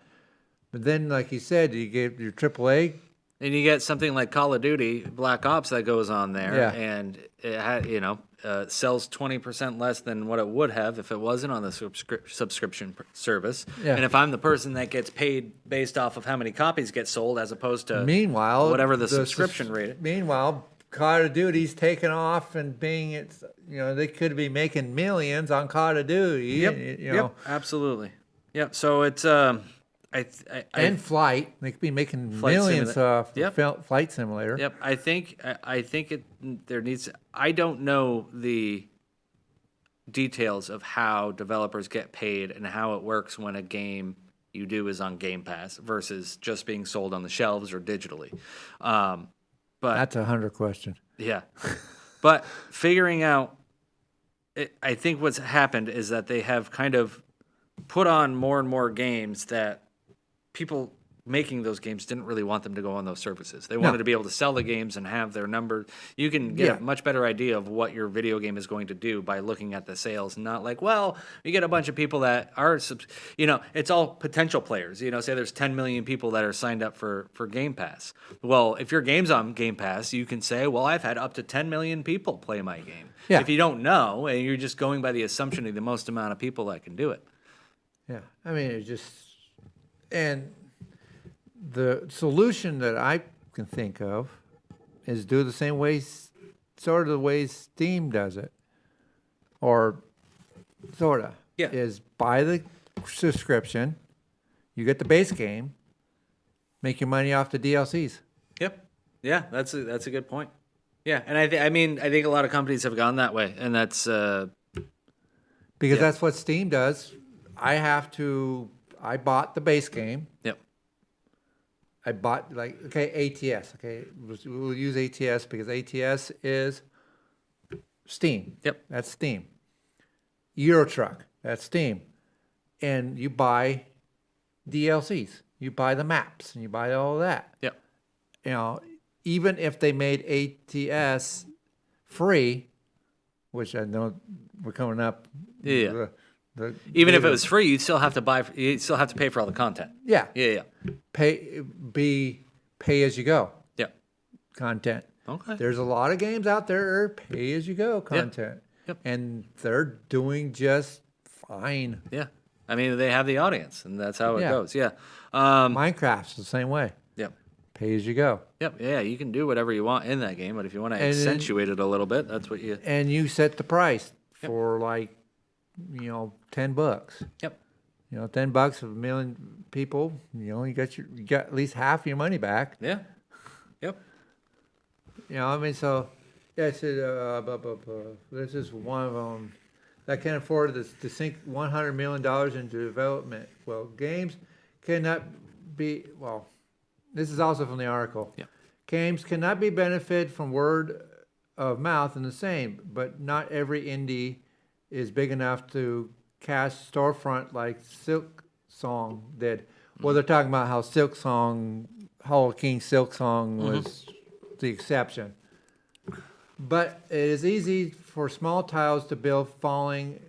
But then, like you said, you gave your AAA. And you get something like Call of Duty, Black Ops that goes on there, Yeah. and it sells 20% less than what it would have if it wasn't on the subscription service. Yeah. And if I'm the person that gets paid based off of how many copies get sold, as opposed to Meanwhile, whatever the subscription rate. Meanwhile, Call of Duty's taken off and they could be making millions on Call of Duty. Yep. You know, Yep. Absolutely. Yep. So it's and Flight, they could be making Flight millions off Yep. Flight Simulator. Yep, I think there needs. I don't know the details of how developers get paid and how it works when a game you do is on Game Pass versus just being sold on the shelves or digitally. But That's $100 question. yeah, but figuring out, I think what's happened is that they have kind of put on more and more games that people making those games didn't really want them to go on those services. They wanted to be able to sell the games and have their number. You can get a much better idea of what your video game is going to do by looking at the sales, not like, well, you get a bunch of people that are, it's all potential players. Say there's 10 million people that are signed up for Game Pass. Well, if your game's on Game Pass, you can say, well, I've had up to 10 million people play my game. Yeah. If you don't know, and you're just going by the assumption of the most amount of people that can do it. Yeah, I mean, and the solution that I can think of is do the same way, sort of the way Steam does it, or sort of. Yeah. Is buy the subscription, you get the base game, make your money off the DLCs. Yep. Yeah, that's a good point. Yeah, and I think a lot of companies have gone that way, and that's Because that's what Steam does. I bought the base game. Yep. I bought ATS. Okay, we'll use ATS because ATS is Steam. Yep. That's Steam. Euro Truck. That's Steam. And you buy DLCs. You buy the maps and you buy all of that. Yep. Even if they made ATS free, which I know we're coming up. Yeah. Even if it was free, you'd still have to pay for all the content. Yeah. Yeah. Pay as you go Yep. content. Okay. There's a lot of games out there that are pay as you go content. Yep. And they're doing just fine. Yeah. I mean, they have the audience, and that's how it Yeah. goes. Yeah. Minecraft's the same way. Yep. Pay as you go. Yep. Yeah. You can do whatever you want in that game, but if you want to And then- accentuate it a little bit, that's what you. And you set the price for $10. Yep. $10 of a million people, you got at least half your money back. Yeah. Yep. So yeah, I said, this is one of them that can afford to sink $100 million into development. Well, games cannot be, this is also from the article. Yeah. Games cannot be benefit from word of mouth in the same, but not every indie is big enough to cast storefront like Silk Song did. Well, they're talking about how Hollow King Silk Song was the exception. But it is easy for small titles to build following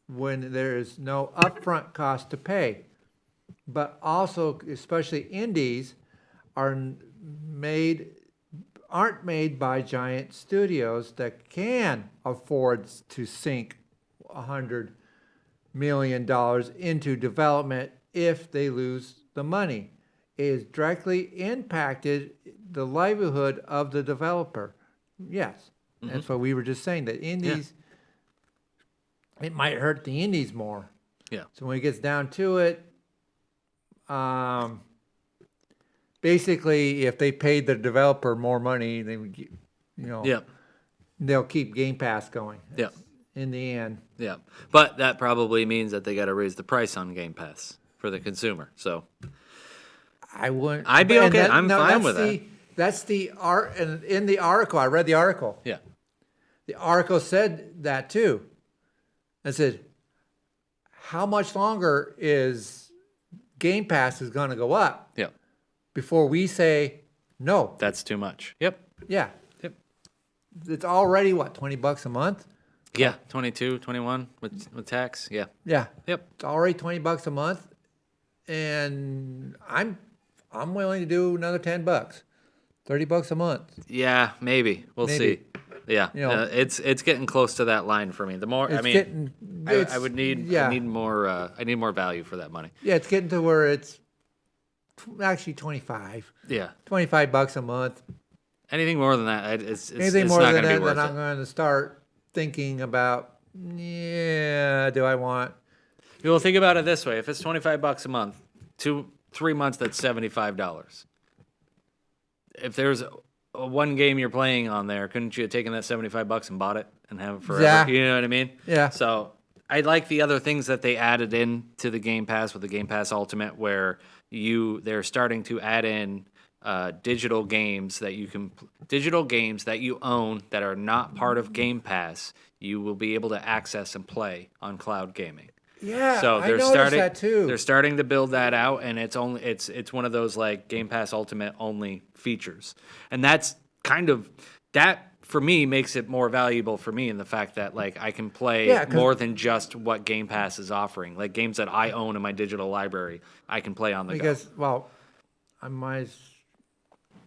when there is no upfront cost to pay. But also, especially indies, aren't made by giant studios that can afford to sink $100 million into development if they lose the money. It has directly impacted the livelihood of the developer. Yes, that's what we were just saying, that indies, it might hurt the indies more. Yeah. So when it gets down to it, basically, if they paid the developer more money, they would, Yep. they'll keep Game Pass going. Yep. In the end. Yeah. But that probably means that they got to raise the price on Game Pass for the consumer. So I wouldn't. I'd be and okay. I'm fine that's with that. That's the art, and in the article, I read the article. Yeah. The article said that too. I said, how much longer is Game Pass is going to go up Yeah. before we say no? That's too much. Yep. Yeah, Yep. it's already what, $20 a month? Yeah. 22, 21 with tax. Yeah. Yeah, Yep. it's already $20 a month, and I'm willing to do another $10, $30 a month. Yeah. Maybe. We'll Maybe. see. Yeah. You know, it's getting close to that line for me. The more, It's I mean, getting, I would need, yeah. I need more, I need more value for that money. Yeah, it's getting to where it's actually 25. Yeah. $25 a month. Anything more than that, it's Anything more not than going to that, be worth then I'm it. going to start thinking about, yeah, do I want? Well, think about it this way: if it's $25 a month, 3 months, that's $75. If there's one game you're playing on there, couldn't you have taken that $75 and bought it and have it forever? Yeah. You know what I mean? Yeah. So I like the other things that they added in to the Game Pass with the Game Pass Ultimate, where they're starting to add in digital games that you own that are not part of Game Pass. You will be able to access and play on cloud gaming. Yeah, So I they're noticed starting that too. They're starting to build that out, and it's one of those like Game Pass Ultimate only features, and that's kind of that for me makes it more valuable for me in the fact that like I can play Yeah, 'cause- more than just what Game Pass is offering, like games that I own in my digital library, I can play on the go. Because, well, I might,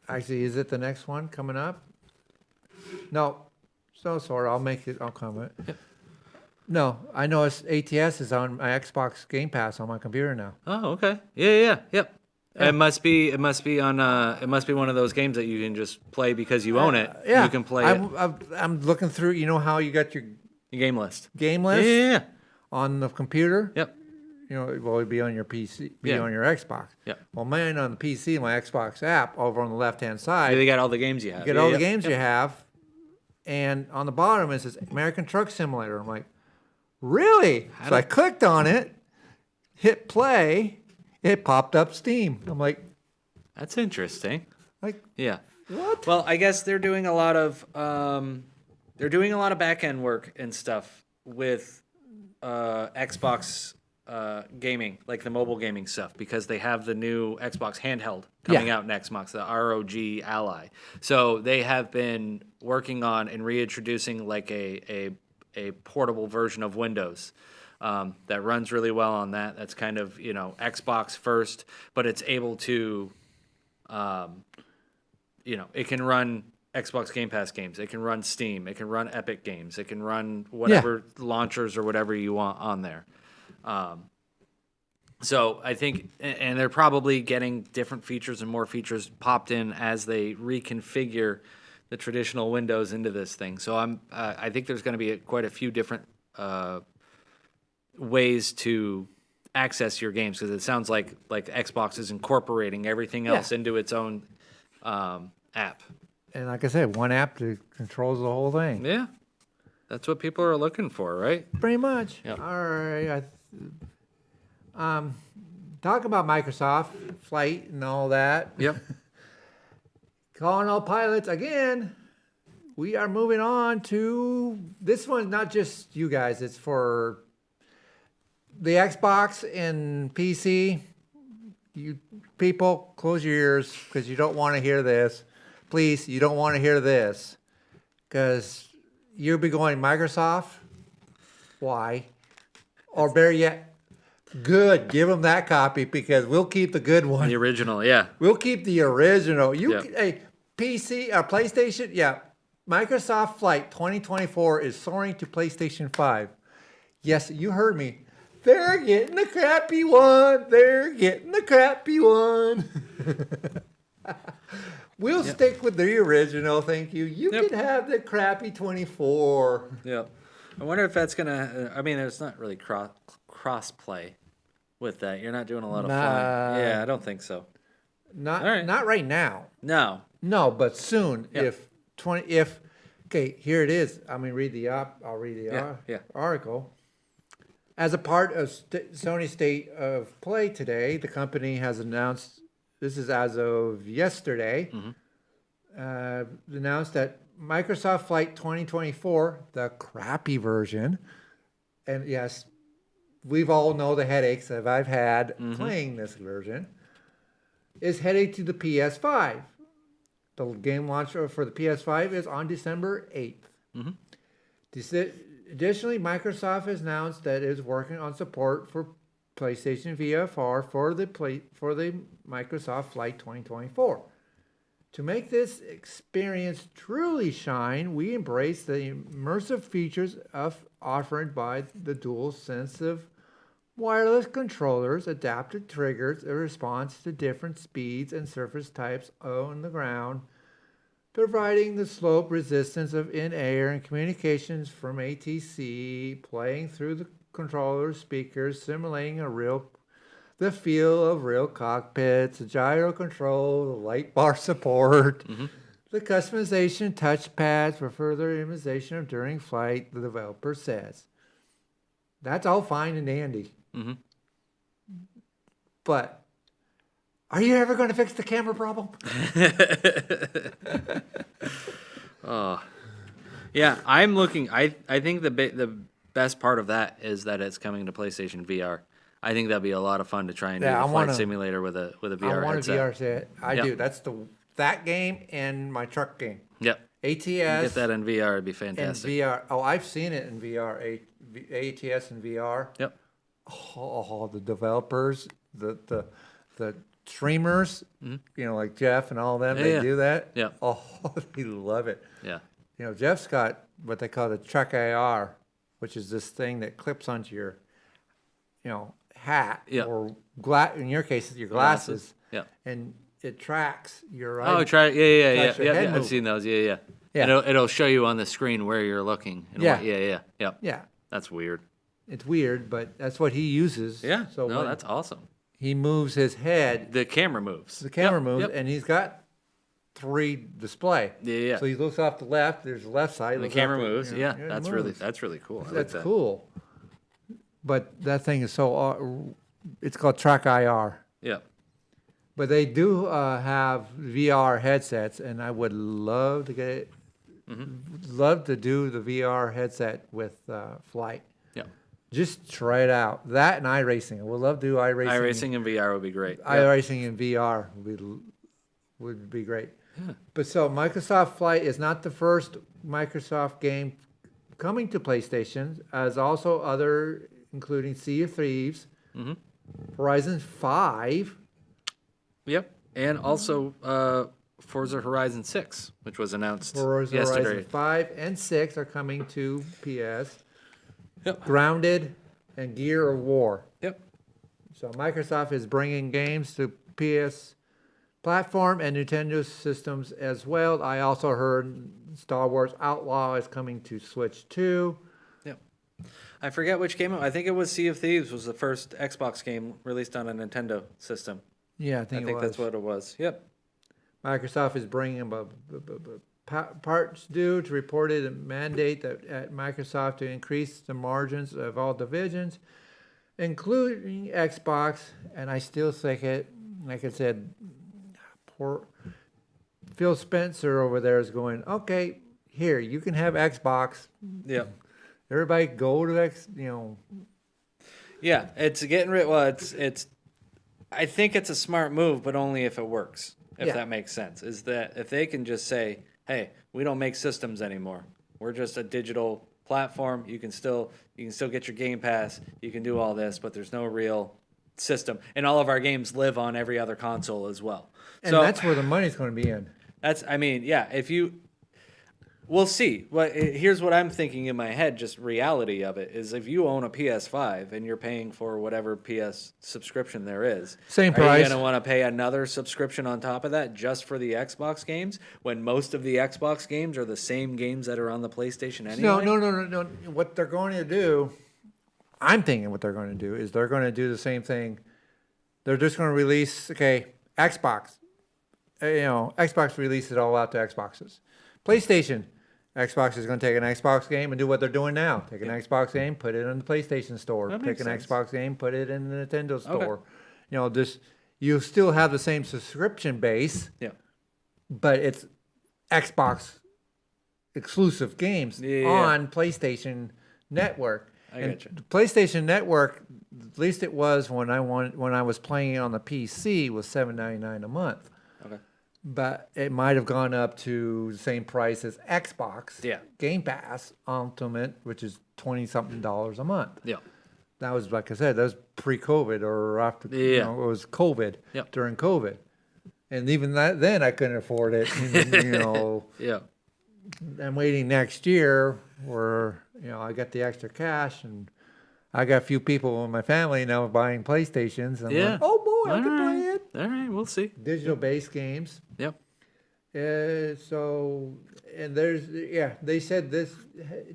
actually, is it the next one coming up? No, so sorry, I'll comment. No, I know ATS is on my Xbox Game Pass on my computer now. Oh, okay, yeah. Yep. It must be one of those games that you can just play because you own it. Yeah, You can play it. I'm looking through, you know how you got your Your game list. game list Yeah. on the computer? Yep. You know, well, it'd be on your PC, be Yeah. on your Xbox. Yeah. Well, mine on the PC, my Xbox app over on the left-hand side, They got all the games you have. get all the games you have, and on the bottom it says American Truck Simulator. I'm like, really? So I clicked on it, hit play, it popped up Steam. I'm like, That's interesting. Yeah. what? Well, I guess they're doing a lot of back end work and stuff with Xbox gaming, like the mobile gaming stuff, because they have the new Xbox handheld coming out next month, the ROG Ally. So they have been working on and reintroducing like a portable version of Windows that runs really well on that. That's kind of, Xbox first, but it's able to, it can run Xbox Game Pass games. It can run Steam. It can run Epic games. It can run whatever launchers or whatever you want on there. So I think, and they're probably getting different features and more features popped in as they reconfigure the traditional Windows into this thing. So I think there's going to be quite a few different ways to access your games, because it sounds like Xbox is incorporating everything else into its own app. And like I said, one app that controls the whole thing. Yeah, that's what people are looking for, right? Pretty much. Yep. All right. Talk about Microsoft Flight and all that. Yep. Calling all pilots again. We are moving on to this one's not just you guys, it's for the Xbox and PC. You people, close your ears because you don't want to hear this. Please, you don't want to hear this because you'll be going Microsoft. Why? Or better yet, good. Give them that copy because we'll keep the good one. The original, yeah. We'll keep the original. Yeah. Hey, PC or PlayStation, yeah. Microsoft Flight 2024 is soaring to PlayStation 5. Yes, you heard me. They're getting the crappy one. They're getting the crappy one. We'll stick with the original, thank you. You can have the crappy 24. Yeah. I wonder if that's gonna. I mean, it's not really cross play with that. You're not doing a lot of Nah. flying. Yeah, I don't think so. Not All right. not right now. No. No, but soon. Yeah. Okay, here it is. I mean, I'll read the Yeah. article. As a part of Sony State of Play today, the company has announced, this is as of yesterday, announced that Microsoft Flight 2024, the crappy version, and yes, we've all know the headaches that I've had playing this version, is headed to the PS5. The game launch for the PS5 is on December 8th. Additionally, Microsoft has announced that it is working on support for PlayStation VR for the Microsoft Flight 2024. To make this experience truly shine, we embrace the immersive features offered by the DualSense wireless controllers, adaptive triggers in response to different speeds and surface types on the ground, providing the slope resistance of in-air and communications from ATC, playing through the controller speakers, simulating the feel of real cockpits, the gyro control, the light bar support, the customization touchpads for further immersion during flight, the developer says. That's all fine and dandy. But are you ever going to fix the camera problem? Yeah, I'm looking. I think the best part of that is that it's coming to PlayStation VR. I think that'd be a lot of fun to try and do a flight simulator with a VR I want headset. a VR set. I do. That's that game and my truck game. Yep. ATS. Get that in VR, it'd be And fantastic. VR. Oh, I've seen it in VR. ATS and VR. Yep. Oh, the developers, the streamers, like Jeff and all them, they do that. Yeah. Oh, they love it. Yeah. Jeff's got what they call the Truck AR, which is this thing that clips onto your, hat or in your case, your glasses. Yeah. And it tracks your. Oh, tracks your head I've move. seen those. Yeah. Yeah. It'll show you on the screen where you're looking. And Yeah. Yeah. That's weird. It's weird, but that's what he uses. Yeah. So no, that's awesome. he moves his head, The camera moves. the camera Yep, moves, yep. and he's got 3 display. Yeah. So he looks off the left. There's the left side. The looks camera off moves. Yeah. it That's moves. really cool. I like That's that. cool. But that thing is so. It's called Track IR. Yeah. But they do have VR headsets, and I would love to get it. Love to do the VR headset with Flight. Yeah. Just try it out. That and iRacing. I would love to do iRacing. iRacing in VR would be great. Yep. iRacing in VR would be great. Yeah. But so Microsoft Flight is not the first Microsoft game coming to PlayStation, as also other, including Sea of Thieves, Horizon 5. Yep. And also Forza Horizon 6, which was announced Forza yesterday. Horizon 5 and 6 are coming to PS. Yep. Grounded and Gear of War. Yep. So Microsoft is bringing games to PS platform and Nintendo systems as well. I also heard Star Wars Outlaw is coming to Switch too. Yep. I forget which game. I think it was Sea of Thieves was the first Xbox game released on a Nintendo system. Yeah, I I think think that's what it was. Yep. Microsoft is bringing parts due to reported a mandate that at Microsoft to increase the margins of all divisions, including Xbox. And I still think it, like I said, poor Phil Spencer over there is going, okay, here, you can have Xbox. Yep. Everybody go to Yeah, it's getting rid. Well, it's. I think it's a smart move, but only if it works. If Yeah. that makes sense, is that if they can just say, "Hey, we don't make systems anymore. We're just a digital platform. You can still get your Game Pass. You can do all this, but there's no real system. And all of our games live on every other console as well. And so that's where the money's going to be in. that's. I mean, yeah. If you. We'll see. But here's what I'm thinking in my head, just reality of it, is if you own a PS5 and you're paying for whatever PS subscription there is, Same are price. you going to want to pay another subscription on top of that just for the Xbox games when most of the Xbox games are the same games that are on the PlayStation anyway? No. What they're going to do, I'm thinking what they're going to do is they're going to do the same thing. They're just going to release, Xbox. Xbox release it all out to Xboxes. PlayStation. Xbox is going to take an Xbox game and do what they're doing now. Take an Xbox game, put it in the PlayStation Store. That Take makes an sense. Xbox game, put it in the Nintendo Store. You still have the same subscription base, Yeah. but it's Xbox exclusive games on PlayStation Network. And gotcha. the PlayStation Network, at least it was when I was playing it on the PC, was $7.99 a month. Okay. But it might have gone up to the same price as Xbox Game Pass Ultimate, which is $20-something a month. Yeah. That was, like I said, that was pre-COVID or after, it was COVID, during COVID. And even then I couldn't afford it, Yeah. I'm waiting next year where, I got the extra cash and I got a few people in my family now buying PlayStations. And I'm like, oh boy, I can play it. All right, we'll see. Digital-based games. Yep. And they said this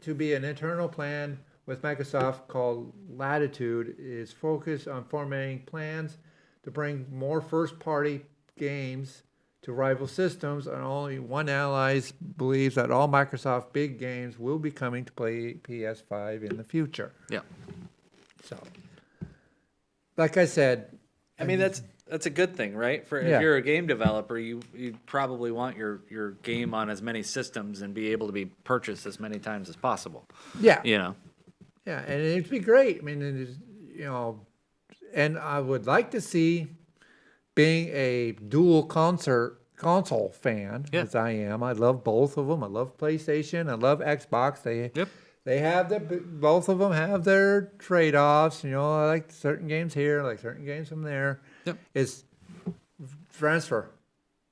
to be an internal plan with Microsoft called Latitude is focused on formatting plans to bring more first-party games to rival systems, and only one analyst believes that all Microsoft big games will be coming to play PS5 in the future. Yeah. So, like I said, I mean that's a good thing, right? If you're a game developer, you probably want your game on as many systems and be able to be purchased as many times as possible. Yeah. Yeah, and it'd be great. I mean, it is, and I would like to see, being a dual console fan, as I am, I love both of them. I love PlayStation. I love Xbox. They have both of them have their trade-offs. I like certain games here, I like certain games from there. Yep. Is transfer.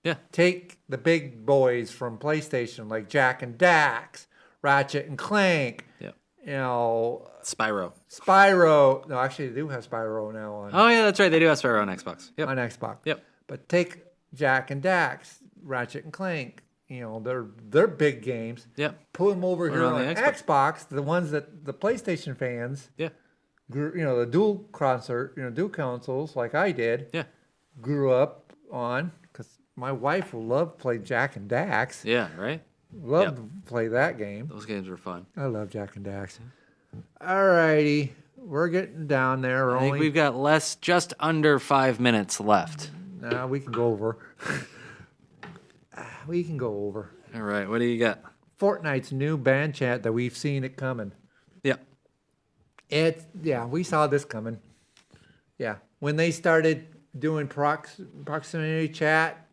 Yeah. Take the big boys from PlayStation, like Jack and Dax, Ratchet and Clank. Yeah. Spyro. No, actually, they do have Spyro now on. Oh yeah, that's right. They do have Spyro on Xbox. Yep. On Xbox. Yep. But take Jack and Dax, Ratchet and Clank. They're big games. Yep. Put them over here on the Xbox, the ones that the PlayStation fans. Yeah. The dual consoles, like I did. Yeah. Grew up on, because my wife will love to play Jack and Dax. Yeah. Right. Love to play that game. Those games were fun. I love Jack and Dax. All righty, we're getting down there. I think we've got just under 5 minutes left. Nah, we can go over. We can go over. All right, what do you got? Fortnite's new ban chat that we've seen it coming. Yeah. We saw this coming. Yeah, when they started doing proximity chat,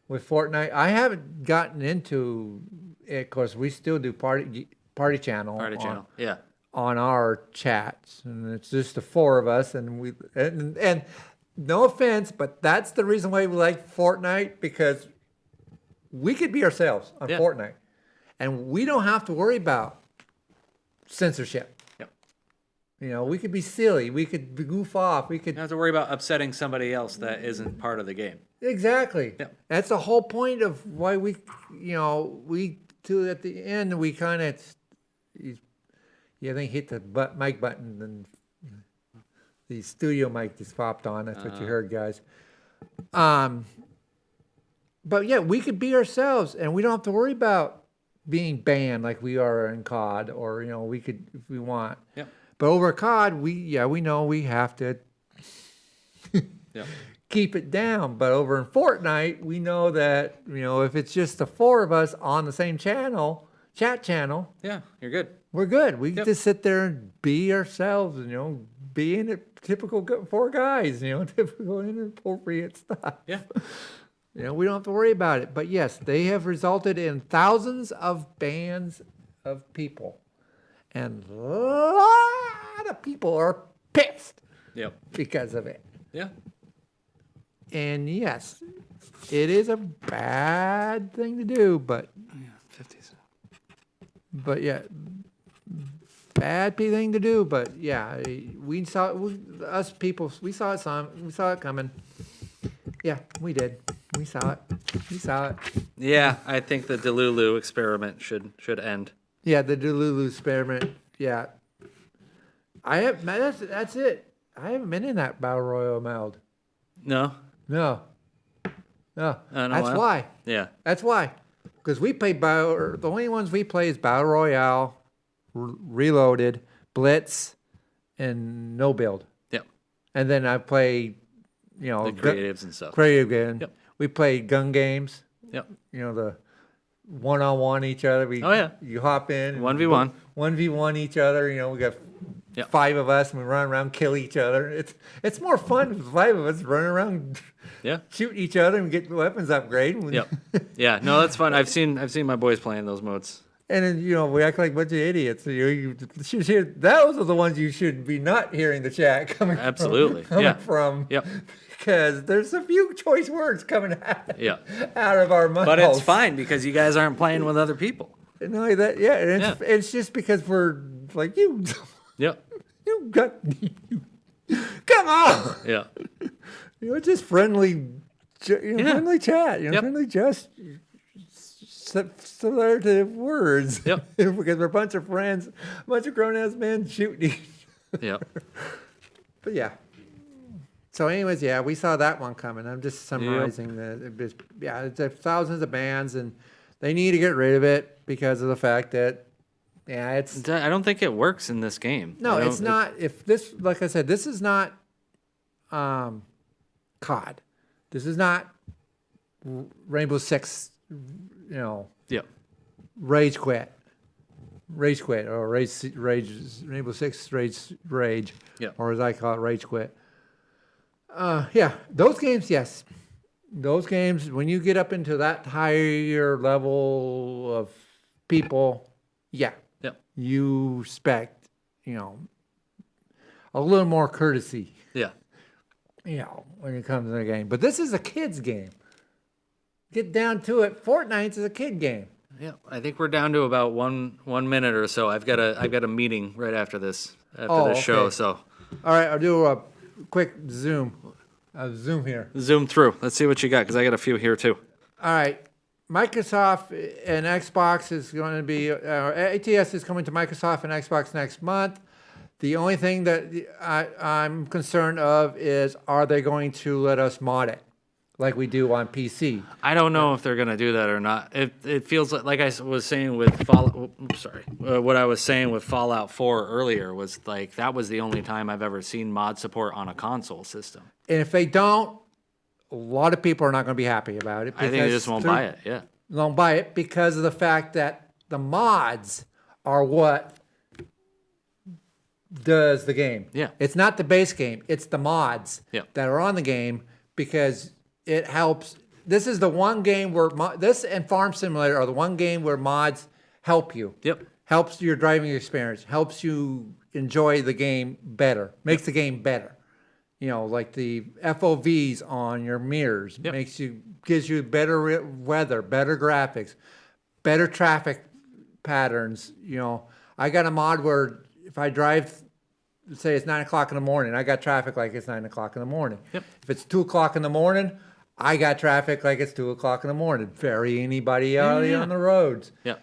with Fortnite, I haven't gotten into it because we still do party channel. On our chats, and it's just the four of us, and and no offense, but that's the reason why we like Fortnite, because we could be ourselves on Fortnite, and we don't have to worry about censorship. Yep. We could be silly, we could goof off, we could. You don't have to worry about upsetting somebody else that isn't part of the game. Exactly. Yep. That's the whole point of why we at the end we kind of, they hit the mic button and the studio mic just popped on. That's what you heard, guys. But yeah, we could be ourselves, and we don't have to worry about being banned like we are in COD, or we could if we want. Yep. But over COD, we know we have to keep it down. But over in Fortnite, we know that if it's just the four of us on the same chat channel, you're good. we're good. We can just sit there and be ourselves, be in it, typical four guys, typical inappropriate stuff. Yeah. We don't have to worry about it. But yes, they have resulted in thousands of bans of people. And a lot of people are pissed because of it. Yeah. And yes, it is a bad thing to do, but 50s. But yeah, bad thing to do. But yeah, we saw us people. We saw it coming. Yeah, we did. We saw it. Yeah, I think the Delulu experiment should end. Yeah, the Delulu experiment. Yeah, that's it. I haven't been in that battle royale mode. No. That's why. Yeah. That's why. Because we play the only ones we play is Battle Royale, Reloaded, Blitz, and No Build. Yep. And then I play, The creatives and stuff. Creative game. Yep. We play gun games. Yep. You know, the one-on-one each other. Oh, yeah. You hop in. 1v1. 1v1 each other. You know, we got Yep. 5 of us and we run around, kill each other. It's more fun with 5 of us running around, Yeah. shoot each other and get weapons upgrade. Yep. Yeah. No, that's fun. I've seen my boys playing those modes. And then, you know, we act like a bunch of idiots. You should hear, those are the ones you should be not hearing the chat coming Absolutely. from. Yep. Because there's a few choice words coming out, Yeah. out of our mouths. But it's fine because you guys aren't playing with other people. And only that, yeah, and it's just because we're like, you Yep. got, come on. Yeah. You know, just friendly, friendly chat, Yep. friendly just similar words. Yep. Because we're a bunch of friends, a bunch of grown-ass men shooting each other. Yep. But yeah. So anyways, yeah, we saw that one coming. I'm just summarizing it's thousands of bands and they need to get rid of it because of the fact that, it's. I don't think it works in this game. No, it's not. If this, like I said, this is not COD. This is not Rainbow Six, Yep. Rage Quit, or Rainbow Six Rage, Yep. or as I call it, Rage Quit. Those games, yes. Those games, when you get up into that higher level of people, Yep. you expect, a little more courtesy, Yeah. when it comes to the game. But this is a kid's game. Get down to it. Fortnite is a kid game. Yeah. I think we're down to about one minute or so. I've got a meeting right after this show. Okay. So All right, I'll do a quick zoom. Zoom here. zoom through. Let's see what you got because I got a few here too. All right. Microsoft and Xbox is going to be, ATS is coming to Microsoft and Xbox next month. The only thing that I'm concerned of is, are they going to let us mod it like we do on PC? I don't know if they're gonna do that or not. It feels like I was saying with Fallout. What I was saying with Fallout 4 earlier was like that was the only time I've ever seen mod support on a console system. And if they don't, a lot of people are not going to be happy about it. I think they just won't buy it. Yeah. Won't buy it because of the fact that the mods are what does the game. Yeah. It's not the base game. It's the mods Yeah. that are on the game because it helps. This is the one game where this and Farm Simulator are the one game where mods help you. Yep. Helps your driving experience. Helps you enjoy the game better. Makes the game better. Like the FOVs on your mirrors Yep. gives you better weather, better graphics, better traffic patterns. I got a mod where if I drive, say it's 9 o'clock in the morning, I got traffic like it's 9 o'clock in the morning. Yep. If it's 2 o'clock in the morning, I got traffic like it's 2 o'clock in the morning. Ferry anybody out Yeah. on the roads. Yep.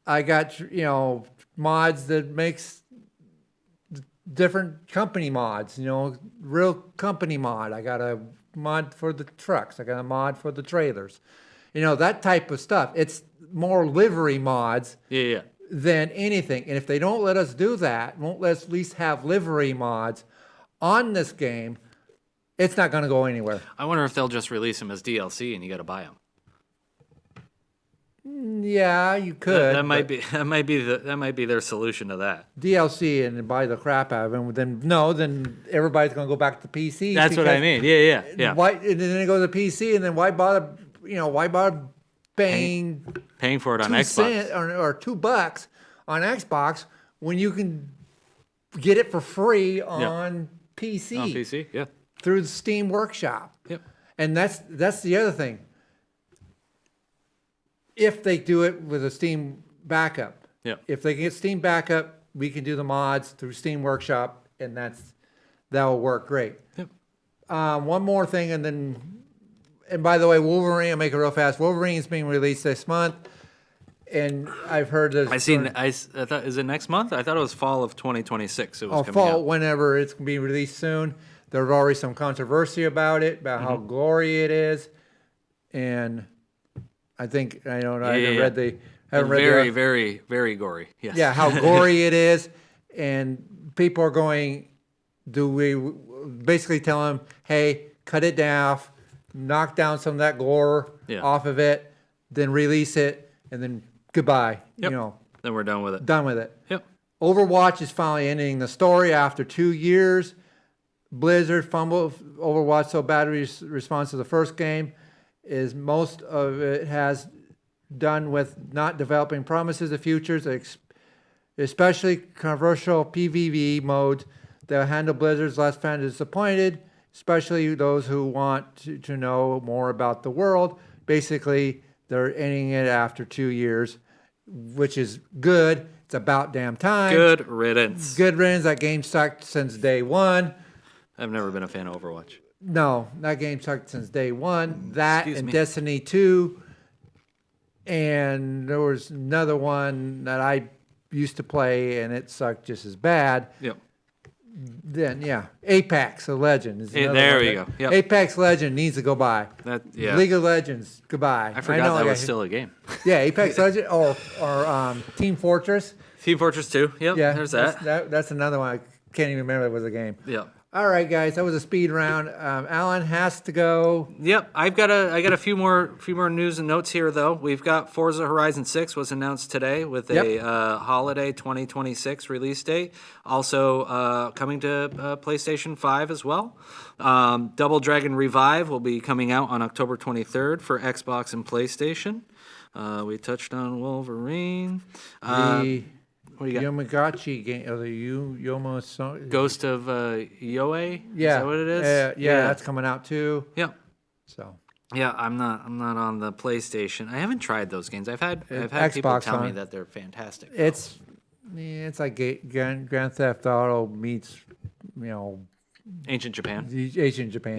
I got, mods that makes different company mods, real company mod. I got a mod for the trucks. I got a mod for the trailers. That type of stuff. It's more livery mods Yeah. than anything. And if they don't let us do that, won't let us at least have livery mods on this game, it's not going to go anywhere. I wonder if they'll just release them as DLC and you got to buy them. Yeah, you could. That might be their solution to that. DLC and buy the crap out of them. Then everybody's going to go back to PC. That's what I mean. Yeah. Why? And then they go to the PC, and then why bother? Why bother paying Paying for it on 2 Xbox. cents or $2 on Xbox when you can get it for free on PC? On PC, yeah. Through the Steam Workshop. Yep. And that's the other thing. If they do it with a Steam backup. Yep. If they can get Steam backup, we can do the mods through Steam Workshop, and that'll work great. Yep. One more thing, and by the way, Wolverine, I'll make it real fast. Wolverine is being released this month, and I've heard that. I thought, is it next month? I thought it was fall of 2026. It was coming fall, out. whenever it's going to be released soon. There's already some controversy about it, about how gory it is, and I think I haven't read the. Very, very gory. Yes. Yeah, how gory it is, and people are going. Do we basically tell them, hey, cut it down, knock down some of that gore, off of it, then release it, and then goodbye. Yep. You know, Then we're done with it. done with it. Yep. Overwatch is finally ending the story after 2 years. Blizzard fumbled Overwatch so bad response to the first game is most of it has done with not developing promises of futures, especially controversial PvE modes that handle Blizzard's last fan disappointed, especially those who want to know more about the world. Basically, they're ending it after 2 years, which is good. It's about damn time. Good riddance. Good riddance. That game sucked since day one. I've never been a fan of Overwatch. No, that game sucked since day one. That Excuse and me. Destiny 2. And there was another one that I used to play, and it sucked just as bad. Yep. Then, yeah, Apex Legend is another there one you that- go. Yep. Apex Legend needs to go by. Yeah. League of Legends, goodbye. I forgot that was still a game. Yeah, Apex Legend or Team Fortress. Team Fortress 2. Yep. Yeah, There's that. That's another one. I can't even remember it was a game. Yep. All right, guys, that was a speed round. Alan has to go. Yep, I got a few more news and notes here though. We've got Forza Horizon 6 was announced today with a holiday 2026 release date. Also coming to PlayStation 5 as well. Double Dragon Revive will be coming out on October 23rd for Xbox and PlayStation. We touched on Wolverine. The What do you got? Yomagachi game, or the Yomo song. Ghost of Yoe? Yeah. Is that what it is? Yeah, that's coming out too. Yep. So Yeah, I'm not on the PlayStation. I haven't tried those games. I've had people Xbox tell me on. that they're fantastic. it's like Grand Theft Auto meets, Ancient Japan. the Asian Japan.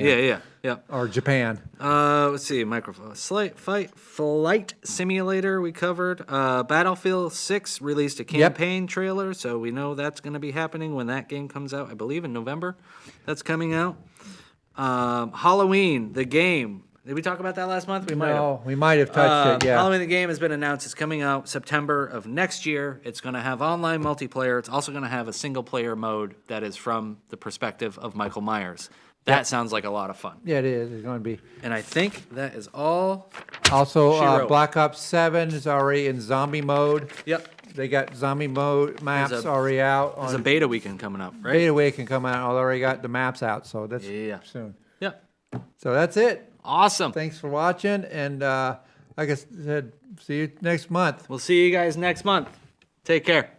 Yeah. Or Japan. Let's see. Microphone. Flight Simulator we covered. Battlefield 6 released a campaign trailer, so we know that's going to be happening when that game comes out. I believe in November. That's coming out. Halloween, the game. Did we talk about that last month? We might have. No, we might have touched it. Yeah. Halloween the game has been announced. It's coming out September of next year. It's going to have online multiplayer. It's also going to have a single player mode that is from the perspective of Michael Myers. That sounds like a lot of fun. Yeah, it is. It's going to be. And I think that is all. Also, Shiro. Black Ops 7 is already in zombie mode. Yep. They got zombie mode maps There's a- already out. There's a On beta weekend coming up, right? Beta Week can come out. Already got the maps out, so that's soon. Yep. So that's it. Awesome. Thanks for watching, and like I said, see you next month. We'll see you guys next month. Take care.